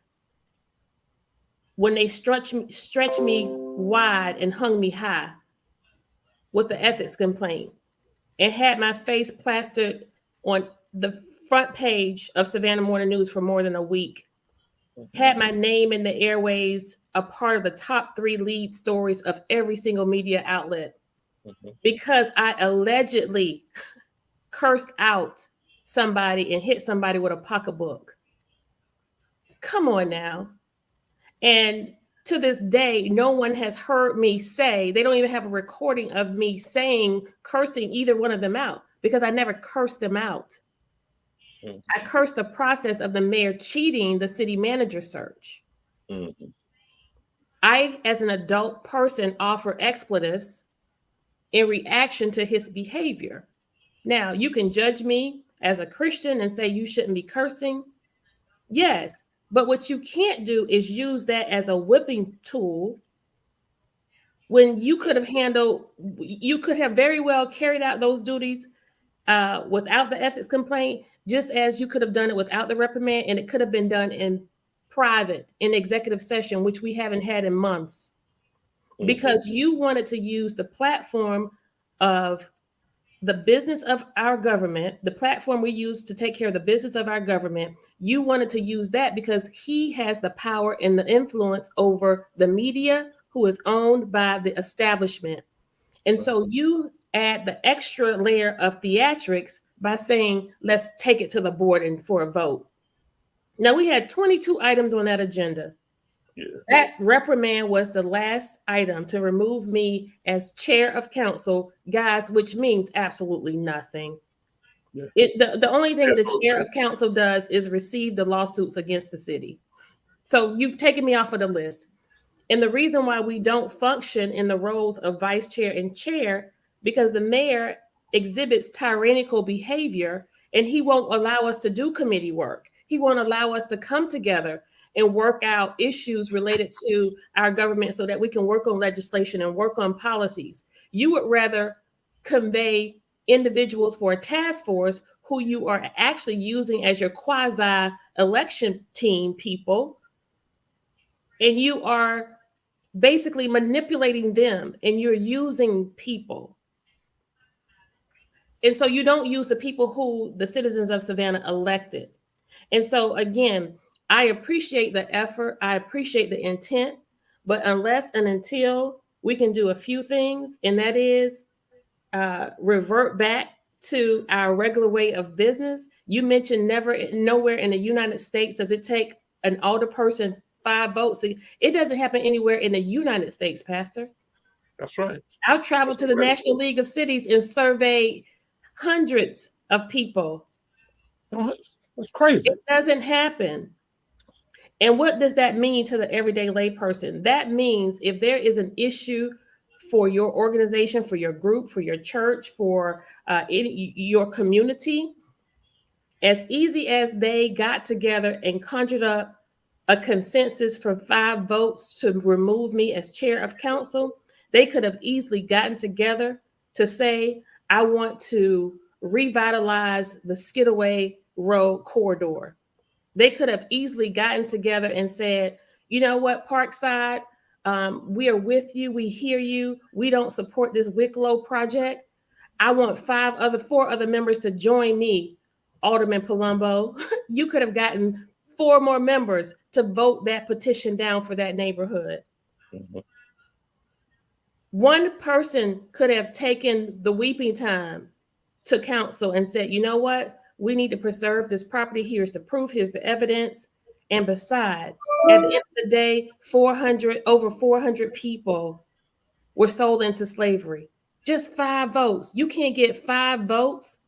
when they stretched me wide and hung me high with the ethics complaint and had my face plastered on the front page of Savannah Morning News for more than a week, had my name in the airways, a part of the top 3 lead stories of every single media outlet, because I allegedly cursed out somebody and hit somebody with a pocketbook. Come on now. And to this day, no one has heard me say, they don't even have a recording of me saying, cursing either one of them out, because I never cursed them out. Mm-hmm. I cursed the process of the mayor cheating the city manager search. Mm-hmm. I, as an adult person, offer expletives in reaction to his behavior. Now, you can judge me as a Christian and say you shouldn't be cursing. Yes, but what you can't do is use that as a whipping tool when you could have very well carried out those duties without the ethics complaint, just as you could have done it without the reprimand, and it could have been done in private, in executive session, which we haven't had in months. Mm-hmm. Because you wanted to use the platform of the business of our government, the platform we use to take care of the business of our government. You wanted to use that because he has the power and the influence over the media, who is owned by the establishment. And so you add the extra layer of theatrics by saying, let's take it to the board and for a vote. Now, we had 22 items on that agenda. Yeah. That reprimand was the last item to remove me as chair of council, guys, which means absolutely nothing. Yeah. The only thing the chair of council does is receive the lawsuits against the city. So you've taken me off of the list. And the reason why we don't function in the roles of vice chair and chair, because the mayor exhibits tyrannical behavior and he won't allow us to do committee work. He won't allow us to come together and work out issues related to our government so that we can work on legislation and work on policies. You would rather convey individuals for a task force who you are actually using as your quasi election team people, and you are basically manipulating them, and you're using people. And so you don't use the people who the citizens of Savannah elected. And so again, I appreciate the effort, I appreciate the intent, but unless and until we can do a few things, and that is revert back to our regular way of business. You mentioned nowhere in the United States does it take an older person 5 votes. It doesn't happen anywhere in the United States, Pastor. That's right. I've traveled to the National League of Cities and surveyed hundreds of people. That's crazy. It doesn't happen. And what does that mean to the everyday layperson? That means if there is an issue for your organization, for your group, for your church, for your community, as easy as they got together and conjured up a consensus for 5 votes to remove me as chair of council, they could have easily gotten together to say, I want to revitalize the Skidaway Road corridor. They could have easily gotten together and said, you know what, Parkside, we are with you. We hear you. We don't support this Wicklow project. I want 4 other members to join me, Alderman Palumbo. You could have gotten 4 more members to vote that petition down for that neighborhood. Mm-hmm. One person could have taken the weeping time to council and said, you know what? We need to preserve this property. Here's the proof. Here's the evidence. And besides, at the end of the day, over 400 people were sold into slavery. Just 5 votes. You can't get 5 votes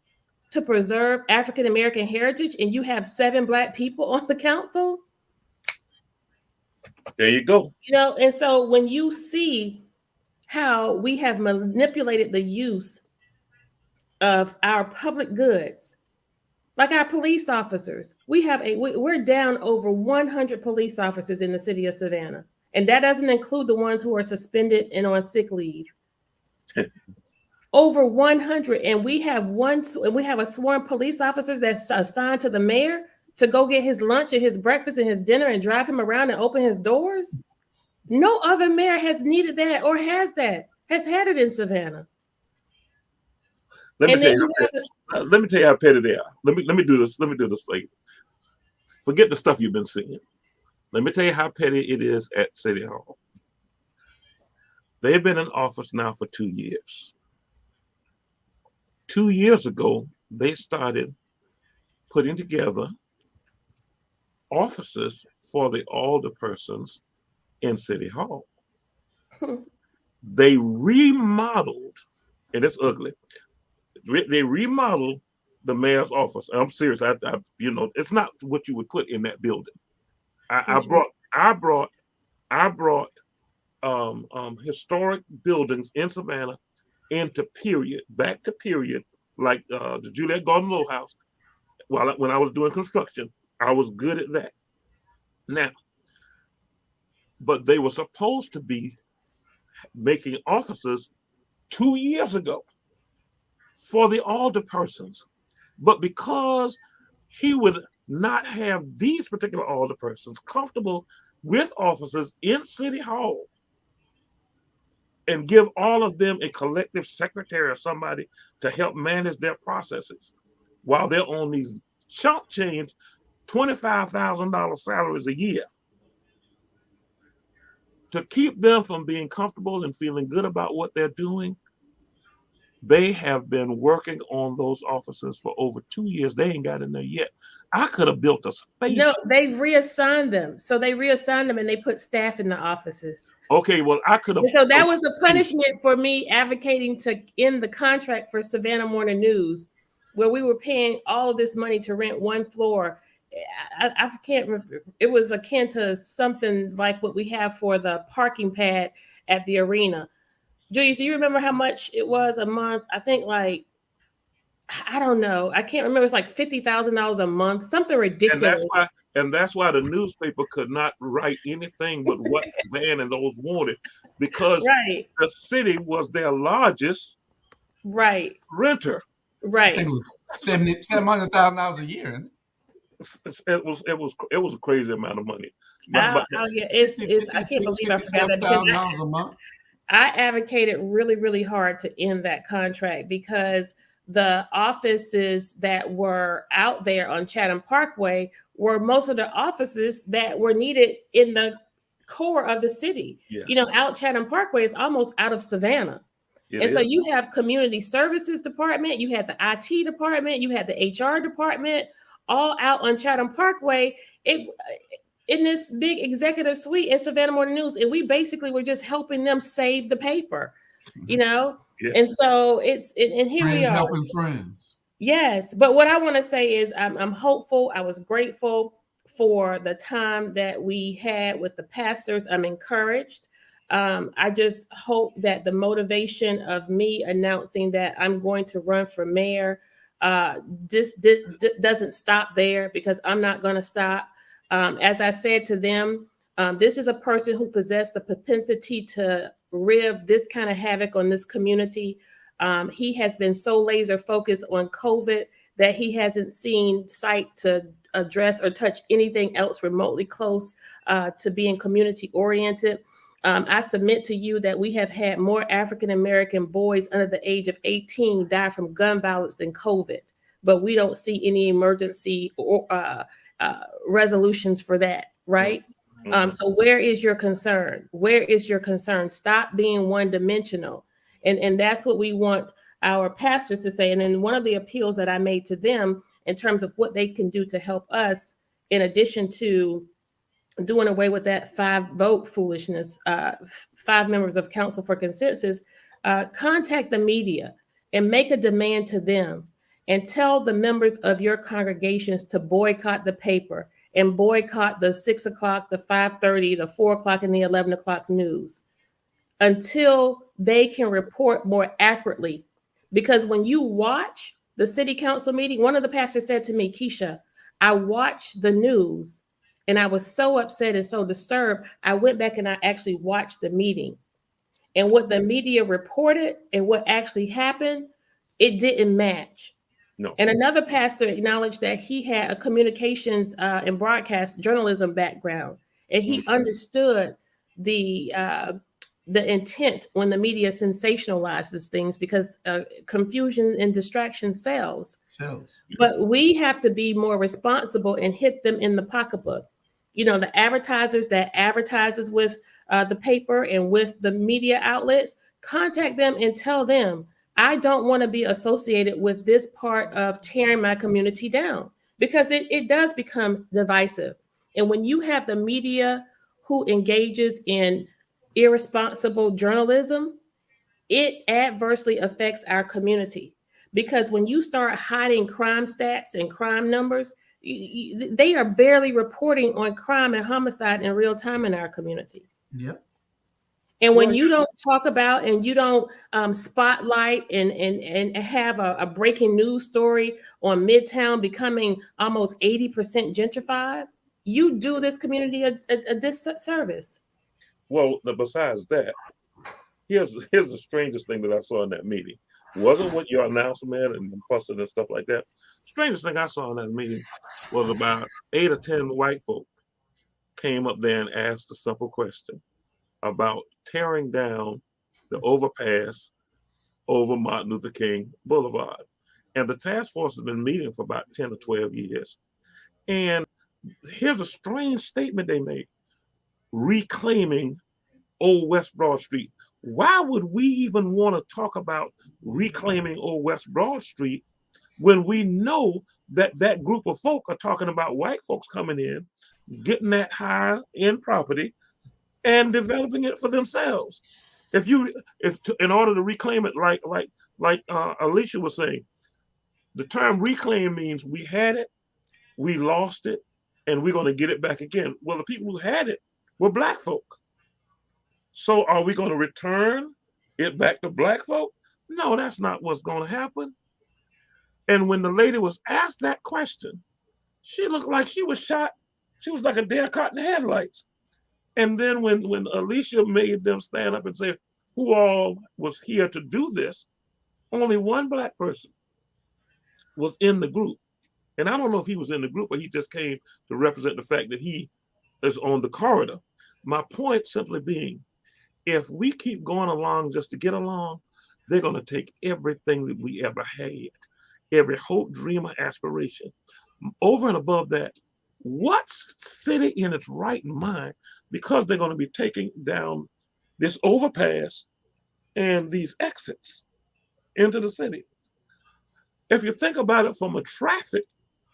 to preserve African American heritage, and you have 7 Black people on the council. There you go. You know, and so when you see how we have manipulated the use of our public goods, like our police officers, we're down over 100 police officers in the city of Savannah. And that doesn't include the ones who are suspended and on sick leave. Over 100. And we have a sworn police officers that's assigned to the mayor to go get his lunch and his breakfast and his dinner and drive him around and open his doors. No other mayor has needed that or has had it in Savannah. Let me tell you how petty they are. Let me do this. Let me do this for you. Forget the stuff you've been seeing. Let me tell you how petty it is at City Hall. They've been in office now for 2 years. 2 years ago, they started putting together offices for the alderpersons in City Hall. They remodeled, and it's ugly. They remodeled the mayor's office. I'm serious. It's not what you would put in that building. I brought historic buildings in Savannah back to period, like the Juliet Garden Low House. When I was doing construction, I was good at that. Now, but they were supposed to be making offices 2 years ago for the alderpersons. But because he would not have these particular alderpersons comfortable with officers in City Hall and give all of them a collective secretary or somebody to help manage their processes while they're on these chump change $25,000 salaries a year, to keep them from being comfortable and feeling good about what they're doing, they have been working on those offices for over 2 years. They ain't got in there yet. I could have built a space. No, they've reassigned them. So they reassigned them and they put staff in the offices. Okay, well, I could have. So that was a punishment for me advocating to end the contract for Savannah Morning News, where we were paying all of this money to rent one floor. I can't remember. It was akin to something like what we have for the parking pad at the arena. Julius, do you remember how much it was a month? I think I don't know. I can't remember. It's like $50,000 a month, something ridiculous. And that's why the newspaper could not write anything but what Van and those wanted, because the city was their largest renter. I think Right. it was $700,000 a year. It was a crazy amount of money. Yeah, it's. I can't believe I forgot that because $57,000 a month. I advocated really, really hard to end that contract because the offices that were out there on Chatham Parkway were most of the offices that were needed in the core of the city. Yeah, Out Chatham Parkway is almost out of Savannah. it And so is. you have community services department, you had the IT department, you had the HR department, all out on Chatham Parkway. It in this big executive suite in Savannah Morning News, and we basically were just helping them save the paper, you know. Yeah. And so and here we Friends are. helping friends. Yes, but what I want to say is I'm hopeful. I was grateful for the time that we had with the pastors. I'm encouraged. I just hope that the motivation of me announcing that I'm going to run for mayor doesn't stop there, because I'm not going to stop. As I said to them, this is a person who possessed the propensity to wreak this kind of havoc on this community. He has been so laser focused on COVID that he hasn't seen sight to address or touch anything else remotely close to being community oriented. I submit to you that we have had more African American boys under the age of 18 die from gun violence than COVID, but we don't see any emergency or resolutions for that, right? Mm-hmm. So where is your concern? Where is your concern? Stop being one dimensional. And that's what we want our pastors to say. And then one of the appeals that I made to them in terms of what they can do to help us, in addition to doing away with that 5-vote foolishness, 5 members of council for consensus, contact the media and make a demand to them and tell the members of your congregations to boycott the paper and boycott the 6 o'clock, the 5:30, the 4 o'clock, and the 11 o'clock news until they can report more accurately. Because when you watch the city council meeting, one of the pastors said to me, Kesha, I watched the news and I was so upset and so disturbed. I went back and I actually watched the meeting. And what the media reported and what actually happened, it didn't match. No. And another pastor acknowledged that he had a communications and broadcast journalism background, and he understood the intent when the media sensationalizes things, because confusion and distraction sells. But we have to be more responsible and hit them in the pocketbook. The advertisers that advertises with the paper and with the media outlets, contact them and tell them, I don't want to be associated with this part of tearing my community down, because it does become divisive. And when you have the media who engages in irresponsible journalism, it adversely affects our community. Because when you start hiding crime stats and crime numbers, they are barely reporting on crime and homicide in real time in our community. Yep. And when you don't talk about and you don't spotlight and have a breaking news story on Midtown becoming almost 80% gentrified, you do this community a disservice. Well, besides that, here's the strangest thing that I saw in that meeting. Wasn't what your announcement and fussing and stuff like that. Strangest thing I saw in that meeting was about 8 or 10 white folk came up there and asked a simple question about tearing down the overpass over Martin Luther King Boulevard. And the task force has been meeting for about 10 or 12 years. And here's a strange statement they made: reclaiming Old West Broad Street. Why would we even want to talk about reclaiming Old West Broad Street when we know that that group of folk are talking about white folks coming in, getting that high end property and developing it for themselves? If in order to reclaim it, like Alicia was saying, the term reclaim means we had it, we lost it, and we're going to get it back again. Well, the people who had it were black folk. So are we going to return it back to black folk? No, that's not what's going to happen. And when the lady was asked that question, she looked like she was shot. She was like a deer caught in the headlights. And then when Alicia made them stand up and say, who all was here to do this? Only one black person. was in the group. And I don't know if he was in the group or he just came to represent the fact that he is on the corridor. My point simply being, if we keep going along just to get along, they're going to take everything that we ever had, every hope, dream, or aspiration. Over and above that, what city in its right mind, because they're going to be taking down this overpass and these exits into the city? If you think about it from a traffic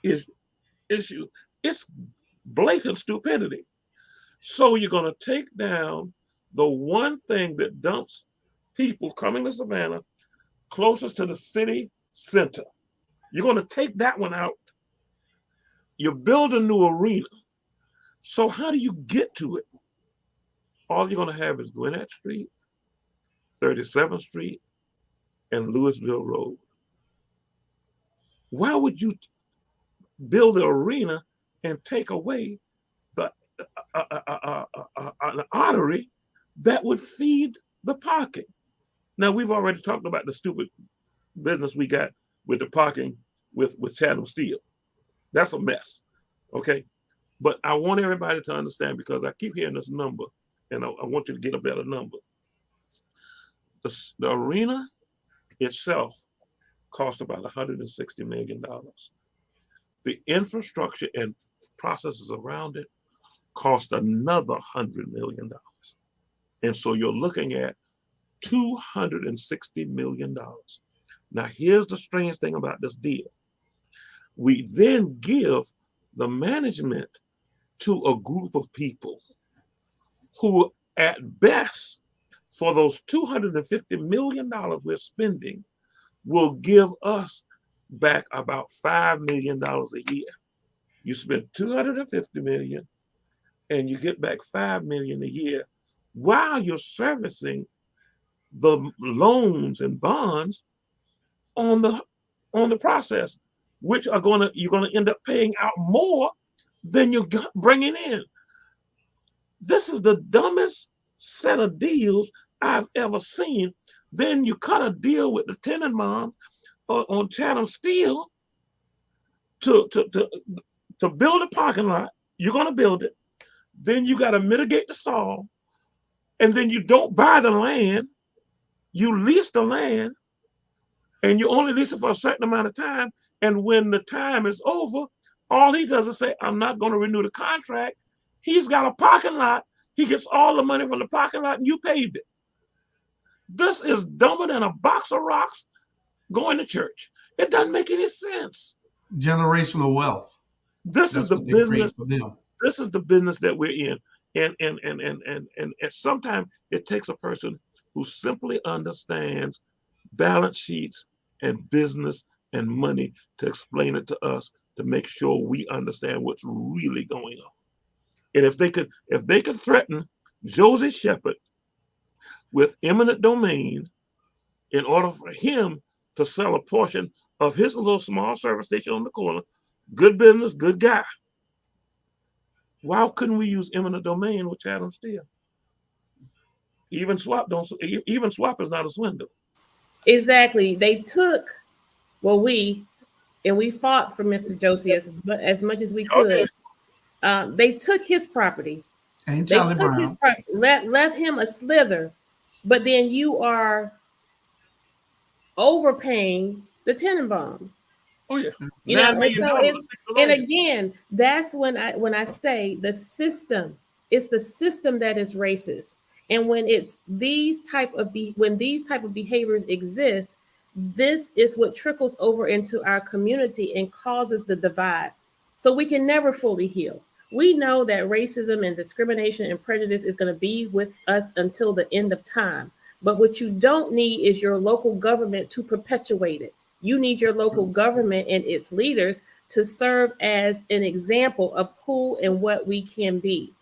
issue, it's blatant stupidity. So you're going to take down the one thing that dumps people coming to Savannah closest to the city center. You're going to take that one out. You build a new arena. So how do you get to it? All you're going to have is Gwinnett Street, 37th Street, and Louisville Road. Why would you build the arena and take away the an artery that would feed the parking? Now, we've already talked about the stupid business we got with the parking with Chatham Steel. That's a mess, okay? But I want everybody to understand, because I keep hearing this number, and I want you to get a better number. The arena itself cost about $160 million. The infrastructure and processes around it cost another $100 million. And so you're looking at $260 million. Now, here's the strange thing about this deal. We then give the management to a group of people who, at best, for those $250 million we're spending, will give us back about $5 million a year. You spend $250 million and you get back $5 million a year while you're servicing the loans and bonds on the process, which you're going to end up paying out more than you're bringing in. This is the dumbest set of deals I've ever seen. Then you cut a deal with the Tenenbaums on Chatham Steel to build a parking lot. You're going to build it. Then you got to mitigate the saw. And then you don't buy the land. You lease the land. And you only lease it for a certain amount of time. And when the time is over, all he does is say, I'm not going to renew the contract. He's got a parking lot. He gets all the money from the parking lot and you paved it. This is dumber than a box of rocks going to church. It doesn't make any sense. Generational wealth. This is the business. This is the business that we're in. And sometimes it takes a person who simply understands balance sheets and business and money to explain it to us, to make sure we understand what's really going on. And if they could threaten Josie Shepard with eminent domain in order for him to sell a portion of his little small service station on the corner, good business, good guy. Why couldn't we use eminent domain with Chatham Steel? Even swap is not a swindle. Exactly. They took we fought for Mr. Josie as much as we could. Okay. They took his property. And Charlie Brown. His property, left him a slither, but then you are overpaying the Tenenbaums. Oh yeah. You know, and again, that's when I say the system, it's the system that is racist. And when it's these type of behaviors exist, this is what trickles over into our community and causes the divide. So we can never fully heal. We know that racism and discrimination and prejudice is going to be with us until the end of time. But what you don't need is your local government to perpetuate it. You need your local government and its leaders to serve as an example of who and what we can be.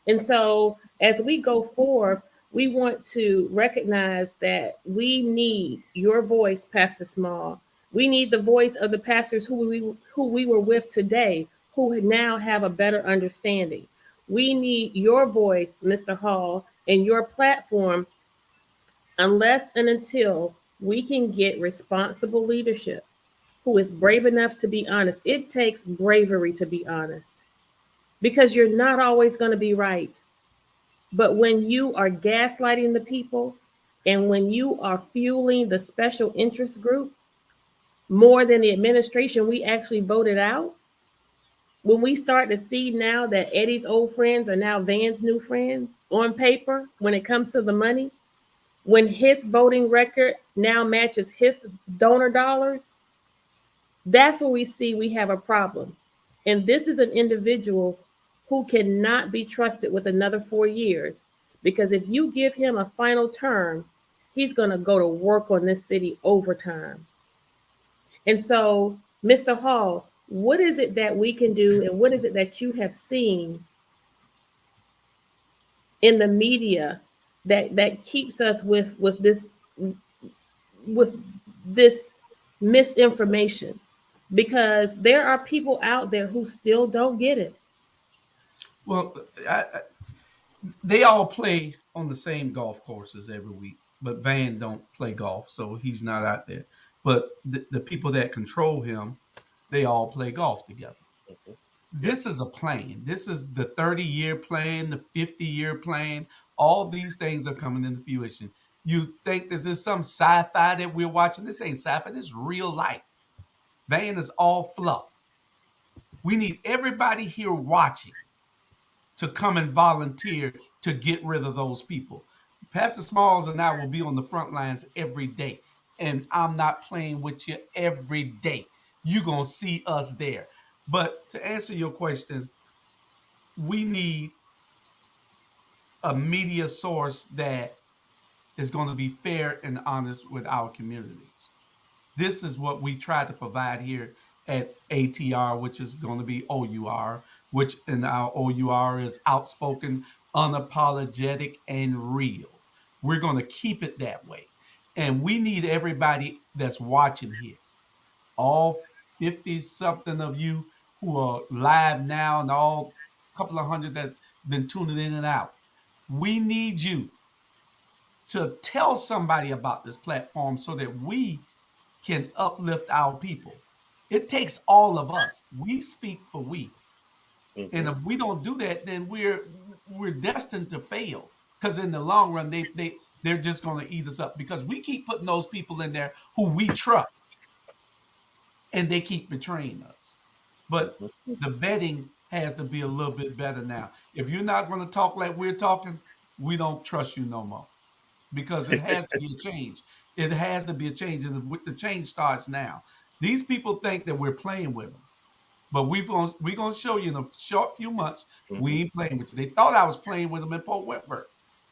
And so as we go forward, we want to recognize that we need your voice, Pastor Small. We need the voice of the pastors who we were with today, who now have a better understanding. We need your voice, Mr. Hall, and your platform, unless and until we can get responsible leadership who is brave enough to be honest. It takes bravery to be honest because you're not always going to be right. But when you are gaslighting the people and when you are fueling the special interest group more than the administration we actually voted out, when we start to see now that Eddie's old friends are now Van's new friends on paper when it comes to the money, when his voting record now matches his donor dollars, that's where we see we have a problem. And this is an individual who cannot be trusted with another 4 years because if you give him a final term, he's going to go to work on this city overtime. And so, Mr. Hall, what is it that we can do and what is it that you have seen in the media that keeps us with this misinformation? Because there are people out there who still don't get it. Well, they all play on the same golf courses every week, but Van don't play golf, so he's not out there. But the people that control him, they all play golf together. This is a plan. This is the 30-year plan, the 50-year plan. All these things are coming into fruition. You think that there's some sci-fi that we're watching? This ain't sci-fi. This is real life. Van is all fluff. We need everybody here watching to come and volunteer to get rid of those people. Pastor Smalls and I will be on the front lines every day. And I'm not playing with you every day. You're going to see us there. But to answer your question, we need a media source that is going to be fair and honest with our communities. This is what we try to provide here at ATR, which is going to be OUR, which in our OUR is outspoken, unapologetic, and real. We're going to keep it that way. And we need everybody that's watching here, all 50 something of you who are live now and all couple of hundred that been tuning in and out. We need you to tell somebody about this platform so that we can uplift our people. It takes all of us. We speak for we. Mm-hmm. And if we don't do that, then we're destined to fail. Because in the long run, they're just going to eat us up because we keep putting those people in there who we trust, and they keep betraying us. But the vetting has to be a little bit better now. If you're not going to talk like we're talking, we don't trust you no more because it has to be a change. It has to be a change, and the change starts now. These people think that we're playing with them, but we're going to show you in a short few months, we ain't playing with you. They thought I was playing with them in Port Whitworth.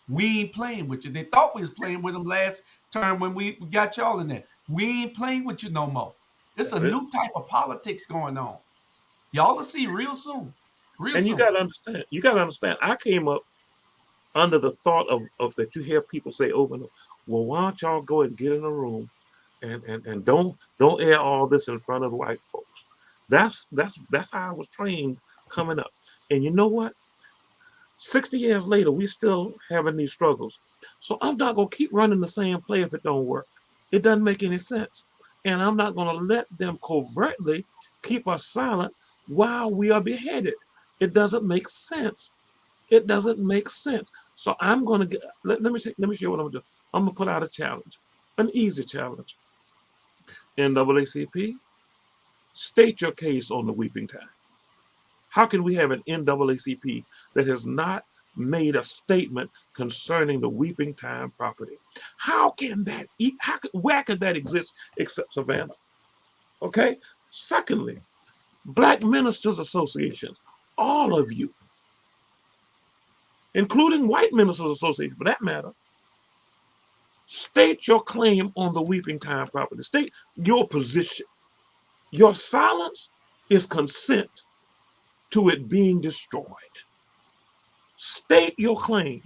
We ain't playing with you. They thought we was playing with them last term when we got y'all in there. We ain't playing with you no more. It's a new type of politics going on. Y'all will see real soon. And you got to understand. You got to understand. I came up under the thought of that you hear people say over and over, well, why don't y'all go and get in a room and don't air all this in front of the white folks. That's how I was trained coming up. And you know what? 60 years later, we still having these struggles. So I'm not going to keep running the same play if it don't work. It doesn't make any sense. And I'm not going to let them covertly keep us silent while we are beheaded. It doesn't make sense. It doesn't make sense. So I'm going to let me show you what I'm going to do. I'm going to put out a challenge, an easy challenge. NAACP, state your case on the weeping time. How can we have an NAACP that has not made a statement concerning the weeping time property? How can that, where could that exist except Savannah? Okay. Secondly, Black Ministers Associations, all of you, including White Ministers Association for that matter, state your claim on the weeping time property. State your position. Your silence is consent to it being destroyed. State your claim.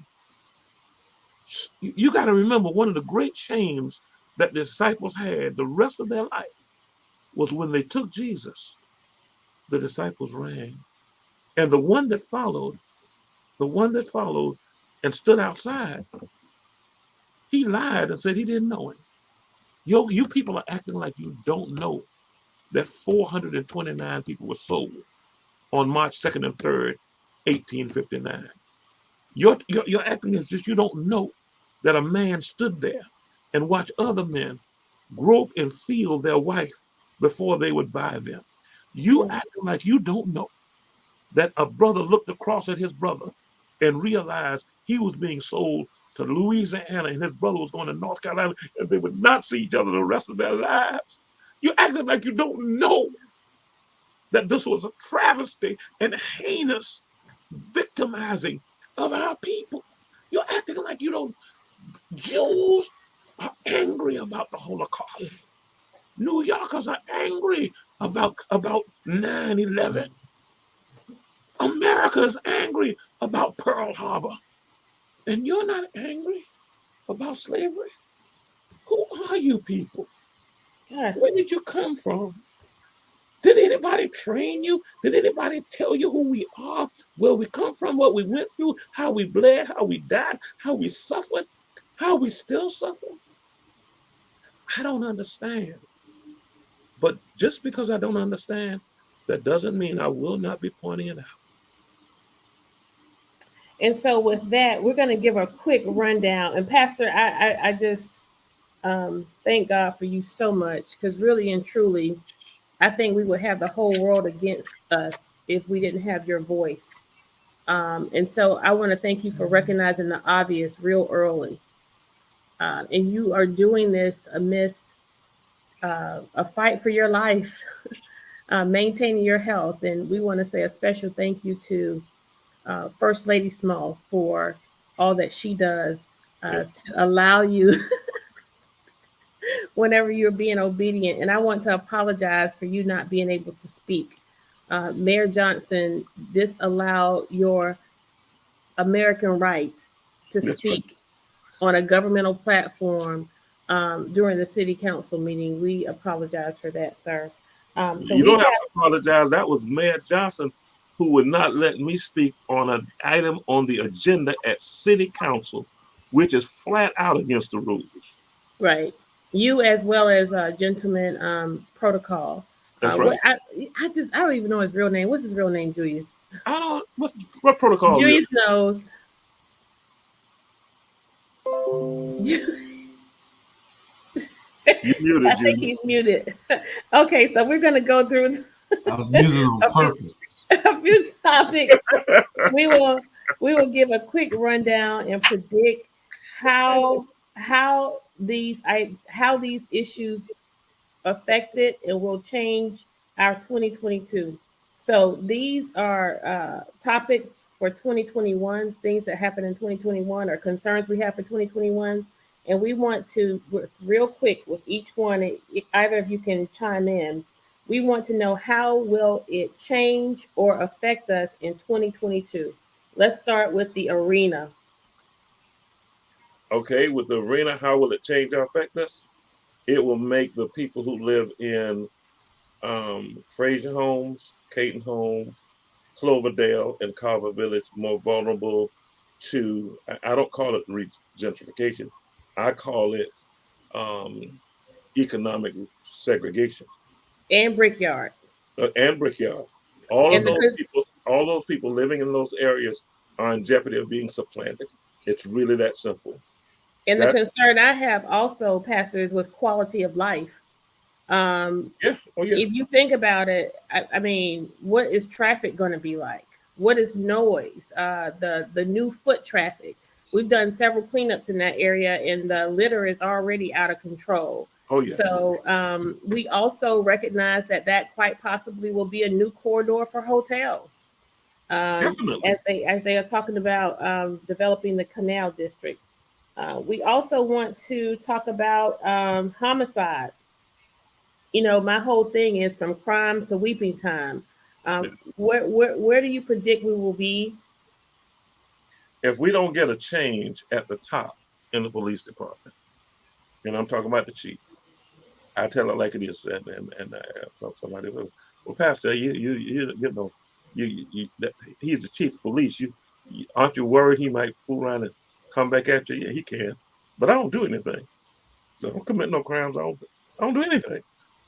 You got to remember, one of the great shames that the disciples had the rest of their life was when they took Jesus, the disciples ran. And the one that followed and stood outside, he lied and said he didn't know him. You people are acting like you don't know that 429 people were sold on March 2nd and 3rd, 1859. Your acting is just you don't know that a man stood there and watched other men grope and feel their wife before they would buy them. You acting like you don't know that a brother looked across at his brother and realized he was being sold to Louisiana and his brother was going to North Carolina and they would not see each other the rest of their lives. You acting like you don't know that this was a travesty and heinous victimizing of our people. You're acting like you don't. Jews are angry about the Holocaust. New Yorkers are angry about 9/11. America is angry about Pearl Harbor. And you're not angry about slavery? Who are you people? Yes. Where did you come from? Did anybody train you? Did anybody tell you who we are, where we come from, what we went through, how we bled, how we died, how we suffered, how we still suffer? I don't understand. But just because I don't understand, that doesn't mean I will not be pointing it out. And so with that, we're going to give a quick rundown. And Pastor, I just thank God for you so much, because really and truly, I think we would have the whole world against us if we didn't have your voice. And so I want to thank you for recognizing the obvious real early. And you are doing this amidst a fight for your life, maintaining your health. And we want to say a special thank you to First Lady Smalls for all that she does to allow you whenever you're being obedient. And I want to apologize for you not being able to speak. Mayor Johnson disallowed your American right to speak on a governmental platform during the city council meeting. We apologize for that, sir. So you don't have to apologize. That was Mayor Johnson who would not let me speak on an item on the agenda at city council, which is flat out against the rules. Right. You as well as Gentleman Protocol. That's right. I don't even know his real name. What's his real name, Julius? I don't. What protocol? Julius knows. You muted. I think he's muted. Okay, so we're gonna go through. I was muted on purpose. A few topics. We will give a quick rundown and predict how these issues affected and will change our 2022. So these are topics for 2021, things that happened in 2021 or concerns we have for 2021. And we want to, it's real quick with each one, either of you can chime in. We want to know how will it change or affect us in 2022. Let's start with the arena. Okay, with the arena, how will it change or affect us? It will make the people who live in Fraser Homes, Caton Homes, Cloverdale, and Carver Village more vulnerable to, I don't call it gentrification, I call it economic segregation. And Brickyard. And Brickyard. All those people living in those areas are in jeopardy of being supplanted. It's really that simple. And the concern I have also, Pastor, is with quality of life. If you think about it, I mean, what is traffic going to be like? What is noise? The new foot traffic. We've done several cleanups in that area, and the litter is already out of control. Oh, yeah. So we also recognize that quite possibly will be a new corridor for hotels. Definitely. As they are talking about developing the Canal District. We also want to talk about homicide. You know, my whole thing is from crime to weeping time. Where do you predict we will be? If we don't get a change at the top in the police department, and I'm talking about the chief, I tell it like it is, and somebody will, well, Pastor, you know, he's the chief of police. Aren't you worried he might fool around and come back at you? Yeah, he can, but I don't do anything. I don't commit no crimes. I don't do anything.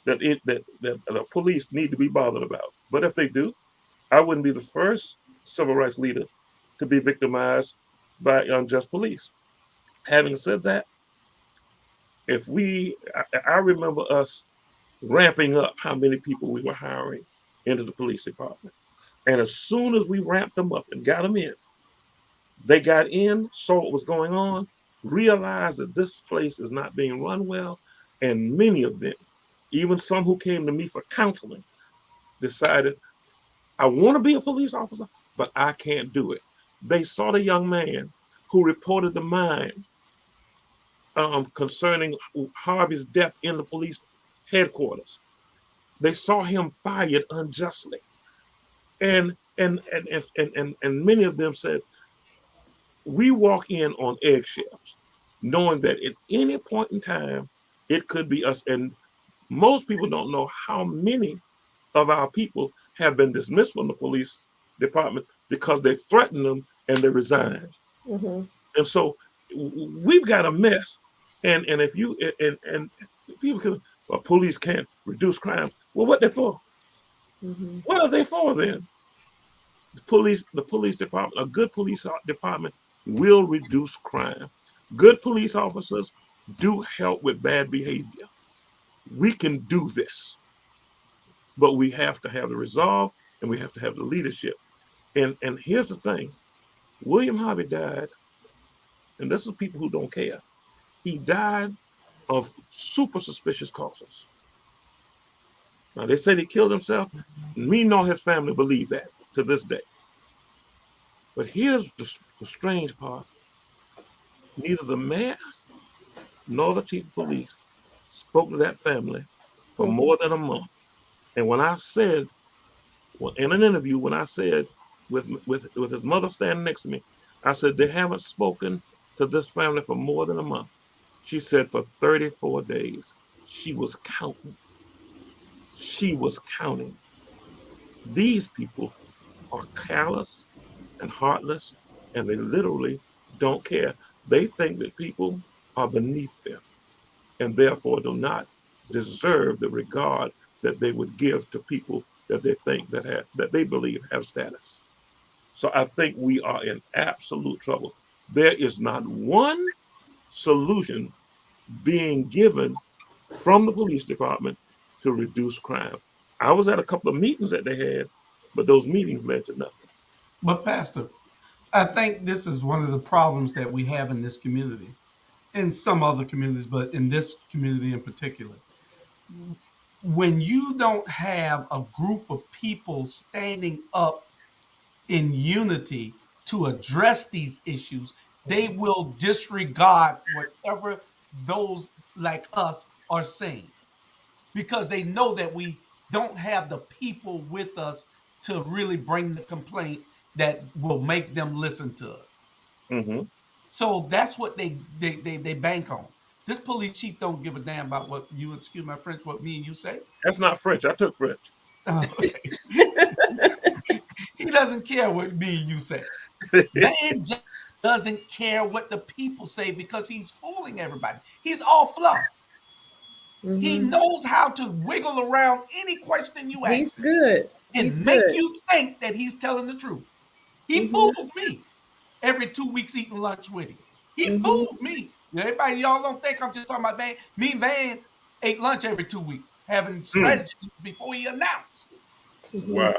that the police need to be bothered about. But if they do, I wouldn't be the first civil rights leader to be victimized by unjust police. Having said that, I remember us ramping up how many people we were hiring into the police department. And as soon as we ramped them up and got them in, they got in, saw what was going on, realized that this place is not being run well. And many of them, even some who came to me for counseling, decided, I want to be a police officer, but I can't do it. They saw the young man who reported the mine concerning Harvey's death in the police headquarters. They saw him fired unjustly. And many of them said, we walk in on eggshells, knowing that at any point in time, it could be us. And most people don't know how many of our people have been dismissed from the police department because they threatened them and they resigned. Mm-hmm. And so we've got a mess. And if you and people can, well, police can't reduce crime. Well, what they for? Mm-hmm. What are they for then? The police department, a good police department will reduce crime. Good police officers do help with bad behavior. We can do this, but we have to have the resolve and we have to have the leadership. And here's the thing: William Harvey died, and this is people who don't care. He died of super suspicious causes. Now they said he killed himself. Me nor his family believe that to this day. But here's the strange part: neither the mayor nor the chief of police spoke to that family for more than a month. And when I said, well, in an interview, when I said with his mother standing next to me, I said they haven't spoken to this family for more than a month. She said for 34 days. She was counting. She was counting. These people are callous and heartless, and they literally don't care. They think that people are beneath them and therefore do not deserve the regard that they would give to people that they think that they believe have status. So I think we are in absolute trouble. There is not one solution being given from the police department to reduce crime. I was at a couple of meetings that they had, but those meetings led to nothing. But Pastor, I think this is one of the problems that we have in this community, in some other communities, but in this community in particular. When you don't have a group of people standing up in unity to address these issues, they will disregard whatever those like us are saying because they know that we don't have the people with us to really bring the complaint that will make them listen to it. Mm-hmm. So that's what they bank on. This police chief don't give a damn about what you, excuse my French, what me and you say. That's not French. I took French. Okay. He doesn't care what me and you say. Man just doesn't care what the people say because he's fooling everybody. He's all fluff. Mm-hmm. He knows how to wiggle around any question you ask He's him good. and He's make good. you think that he's telling the truth. He Mm-hmm. fooled me every 2 weeks eating lunch with him. He Mm-hmm. fooled me. Everybody, y'all don't think I'm just talking about Van. Me and Van ate lunch every 2 weeks, having strategy before he announced. Mm-hmm. Wow.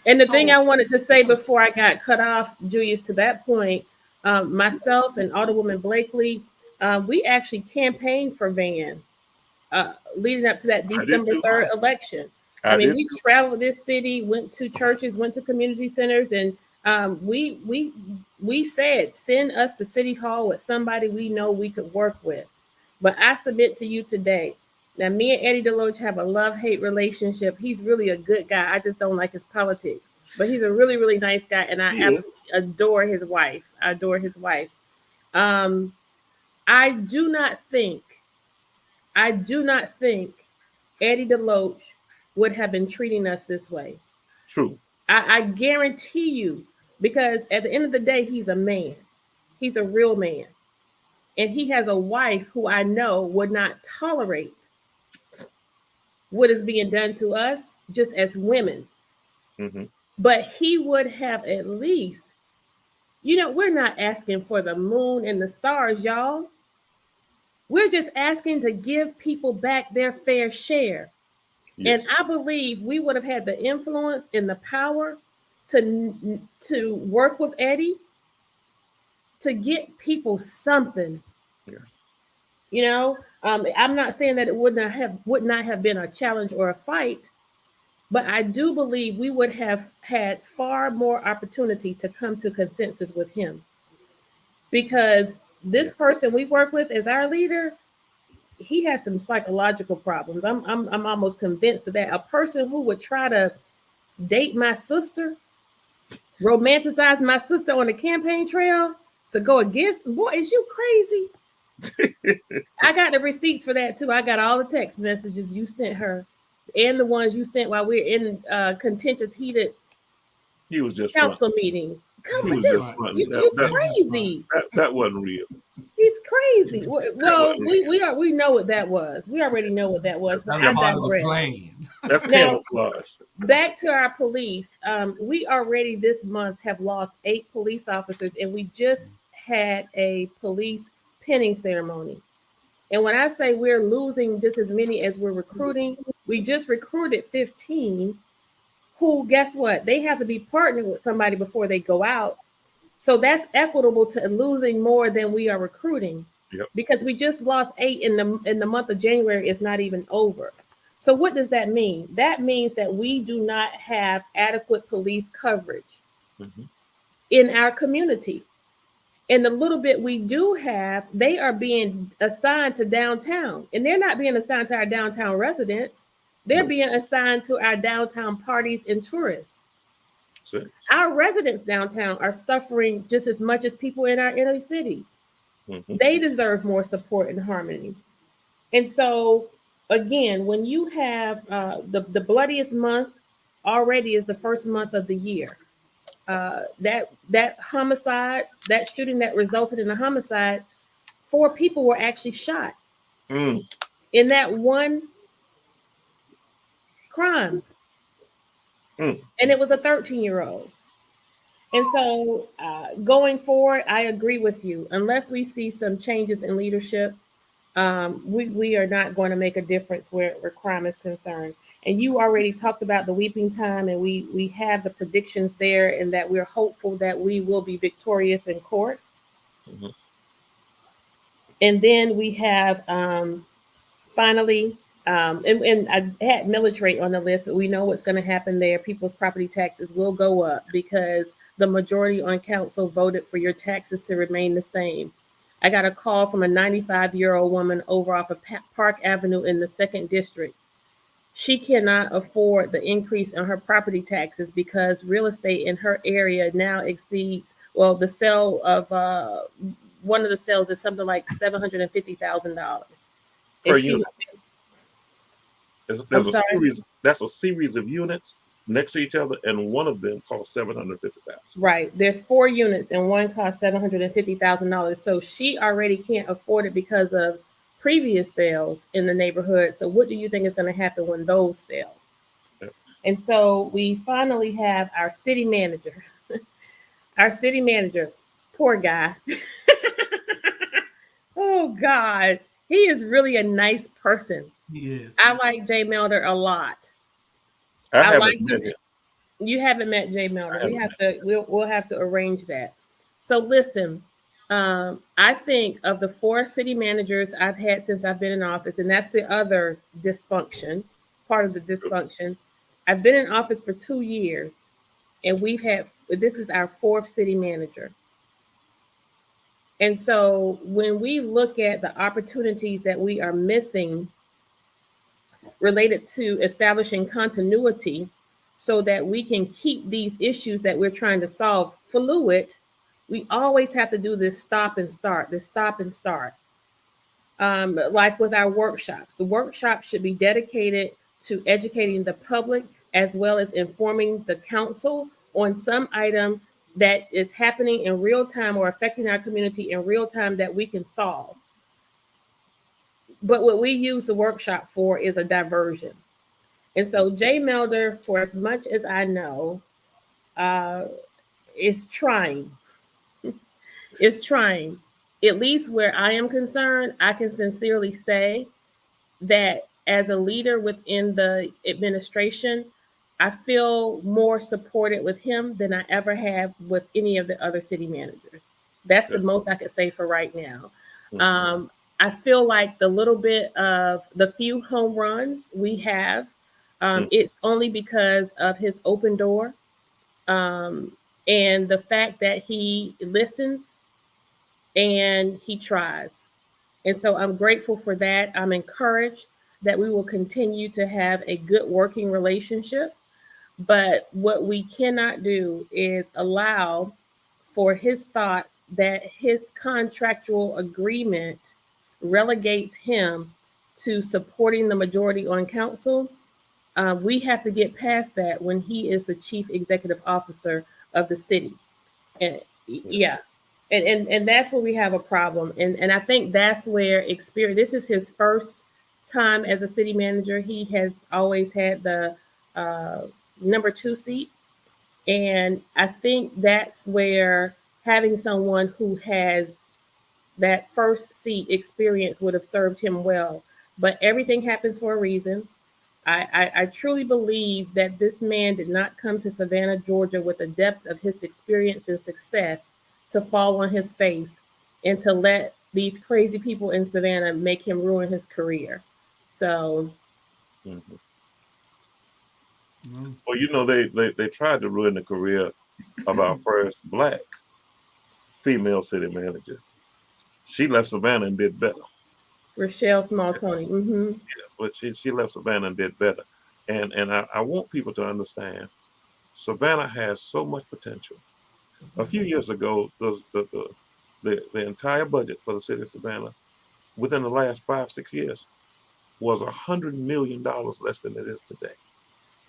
And the So- thing I wanted to say before I got cut off, Julius, to that point, myself and Alderwoman Blakely, we actually campaigned for Van leading up to that December 3rd election. I mean, we traveled this city, went to churches, went to community centers, and we said, send us to City Hall with somebody we know we could work with. But I submit to you today, now me and Eddie DeLoach have a love-hate relationship. He's really a good guy. I just don't like his politics. But he's a really, really nice guy, and I absolutely adore his wife. I adore his wife. I do not think Eddie DeLoach would have been treating us this way. True. I guarantee you, because at the end of the day, he's a man. He's a real man. And he has a wife who I know would not tolerate what is being done to us just as women. Mm-hmm. But he would have at least, we're not asking for the moon and the stars, y'all. We're just asking to give people back their fair share. And Yes. I believe we would have had the influence and the power to work with Eddie to get people something. Yeah. I'm not saying that it would not have been a challenge or a fight, but I do believe we would have had far more opportunity to come to consensus with him, because this Yeah. person we work with as our leader, he has some psychological problems. I'm almost convinced of that. A person who would try to date my sister, romanticize my sister on the campaign trail to go against, boy, is you crazy? I got the receipts for that too. I got all the text messages you sent her and the ones you sent while we're in contentious, heated He was just front. council meetings. He Come on, was just just front. you That crazy. that wasn't real. He's crazy. That Well, wasn't real. we know what that was. We already know what that was. But That's I part of the digress. plan. That's Now, camouflage. back to our police. We already this month have lost 8 police officers, and we just had a police pinning ceremony. And when I say we're losing just as many as we're recruiting, we just recruited 15 who, guess what? They have to be partnered with somebody before they go out. So that's equitable to losing more than we are recruiting. Yep. Because we just lost 8 in the month of January. It's not even over. So what does that mean? That means that we do not have adequate police coverage Mm-hmm. in our community. And the little bit we do have, they are being assigned to downtown. And they're not being assigned to our downtown residents. They're No. being assigned to our downtown parties and tourists. So, Our residents downtown are suffering just as much as people in our inner city. mm-hmm. They deserve more support and harmony. And so, again, when you have the bloodiest month already is the first month of the year. That homicide, that shooting that resulted in a homicide, 4 people were actually shot Mm. in that one crime, Mm. and it was a 13-year-old. And so, going forward, I agree with you. Unless we see some changes in leadership, we are not going to make a difference where crime is concerned. And you already talked about the weeping time, and we have the predictions there, and that we're hopeful that we will be victorious in court. Mm-hmm. And then we have finally, and I had military on the list, but we know what's going to happen there. People's property taxes will go up because the majority on council voted for your taxes to remain the same. I got a call from a 95-year-old woman over off of Park Avenue in the 2nd District. She cannot afford the increase in her property taxes because real estate in her area now exceeds, well, the sale of one of the sales is something like $750,000. Per And she, unit. I'm There's a sorry. series. That's a series of units next to each other, and one of them costs $750,000. Right. There's 4 units and one costs $750,000. So she already can't afford it because of previous sales in the neighborhood. So what do you think is going to happen when those sell? Yep. And so we finally have our city manager. Our city manager, poor guy. Oh God, he is really a nice person. He is. I like Jay Melder a lot. I I like haven't met him. You haven't met Jay Melder. I We haven't have to. We'll have to arrange that. So listen, I think of the 4 city managers I've had since I've been in office, and that's the other dysfunction, part of the dysfunction. I've been in office for 2 years, and this is our 4th city manager. And so when we look at the opportunities that we are missing related to establishing continuity so that we can keep these issues that we're trying to solve fluid, we always have to do this stop and start, this stop and start. Like with our workshops, the workshop should be dedicated to educating the public as well as informing the council on some item that is happening in real time or affecting our community in real time that we can solve. But what we use the workshop for is a diversion. And so Jay Melder, for as much as I know, uh, is trying. Is trying. At least where I am concerned, I can sincerely say that as a leader within the administration, I feel more supported with him than I ever have with any of the other city managers. That's the most I could say for right now. Um, I feel like the little bit of the few home runs we have, it's only because of his open door, um, and the fact that he listens and he tries. And so I'm grateful for that. I'm encouraged that we will continue to have a good working relationship. But what we cannot do is allow for his thought that his contractual agreement relegates him to supporting the majority on council. We have to get past that when he is the chief executive officer of the city. And yeah, and that's where we have a problem. And I think that's where experience. This is his first time as a city manager. He has always had the uh, number two seat, and I think that's where having someone who has that first seat experience would have served him well. But everything happens for a reason. I truly believe that this man did not come to Savannah, Georgia with the depth of his experience and success to fall on his face and to let these crazy people in Savannah make him ruin his career. So, Well, they tried to ruin the career of our first Black female city manager. She left Savannah and did better. Rochelle Small Tony. Mm-hmm. Yeah, but she left Savannah and did better. And I want people to understand Savannah has so much potential. A few years ago, the entire budget for the city of Savannah within the last 5-6 years was $100 million less than it is today.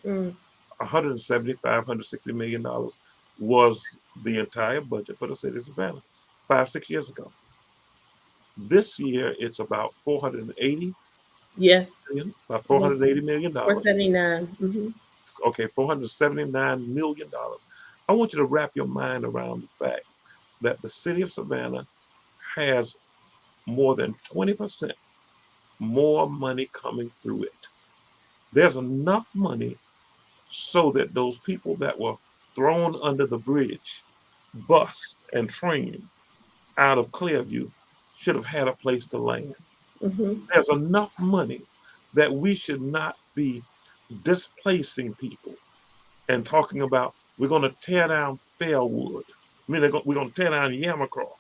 175, $160 million was the entire budget for the city of Savannah 5-6 years ago. This year, it's about 480 Yes. million, about $480 million. 479. Mm-hmm. Okay, $479 million. I want you to wrap your mind around the fact that the city of Savannah has more than 20% more money coming through it. There's enough money so that those people that were thrown under the bridge, bus, and train out of Clearview should have had a place to land. Mm-hmm. There's enough money that we should not be displacing people and talking about we're going to tear down Fairwood. I mean, we're going to tear down Yamacraw.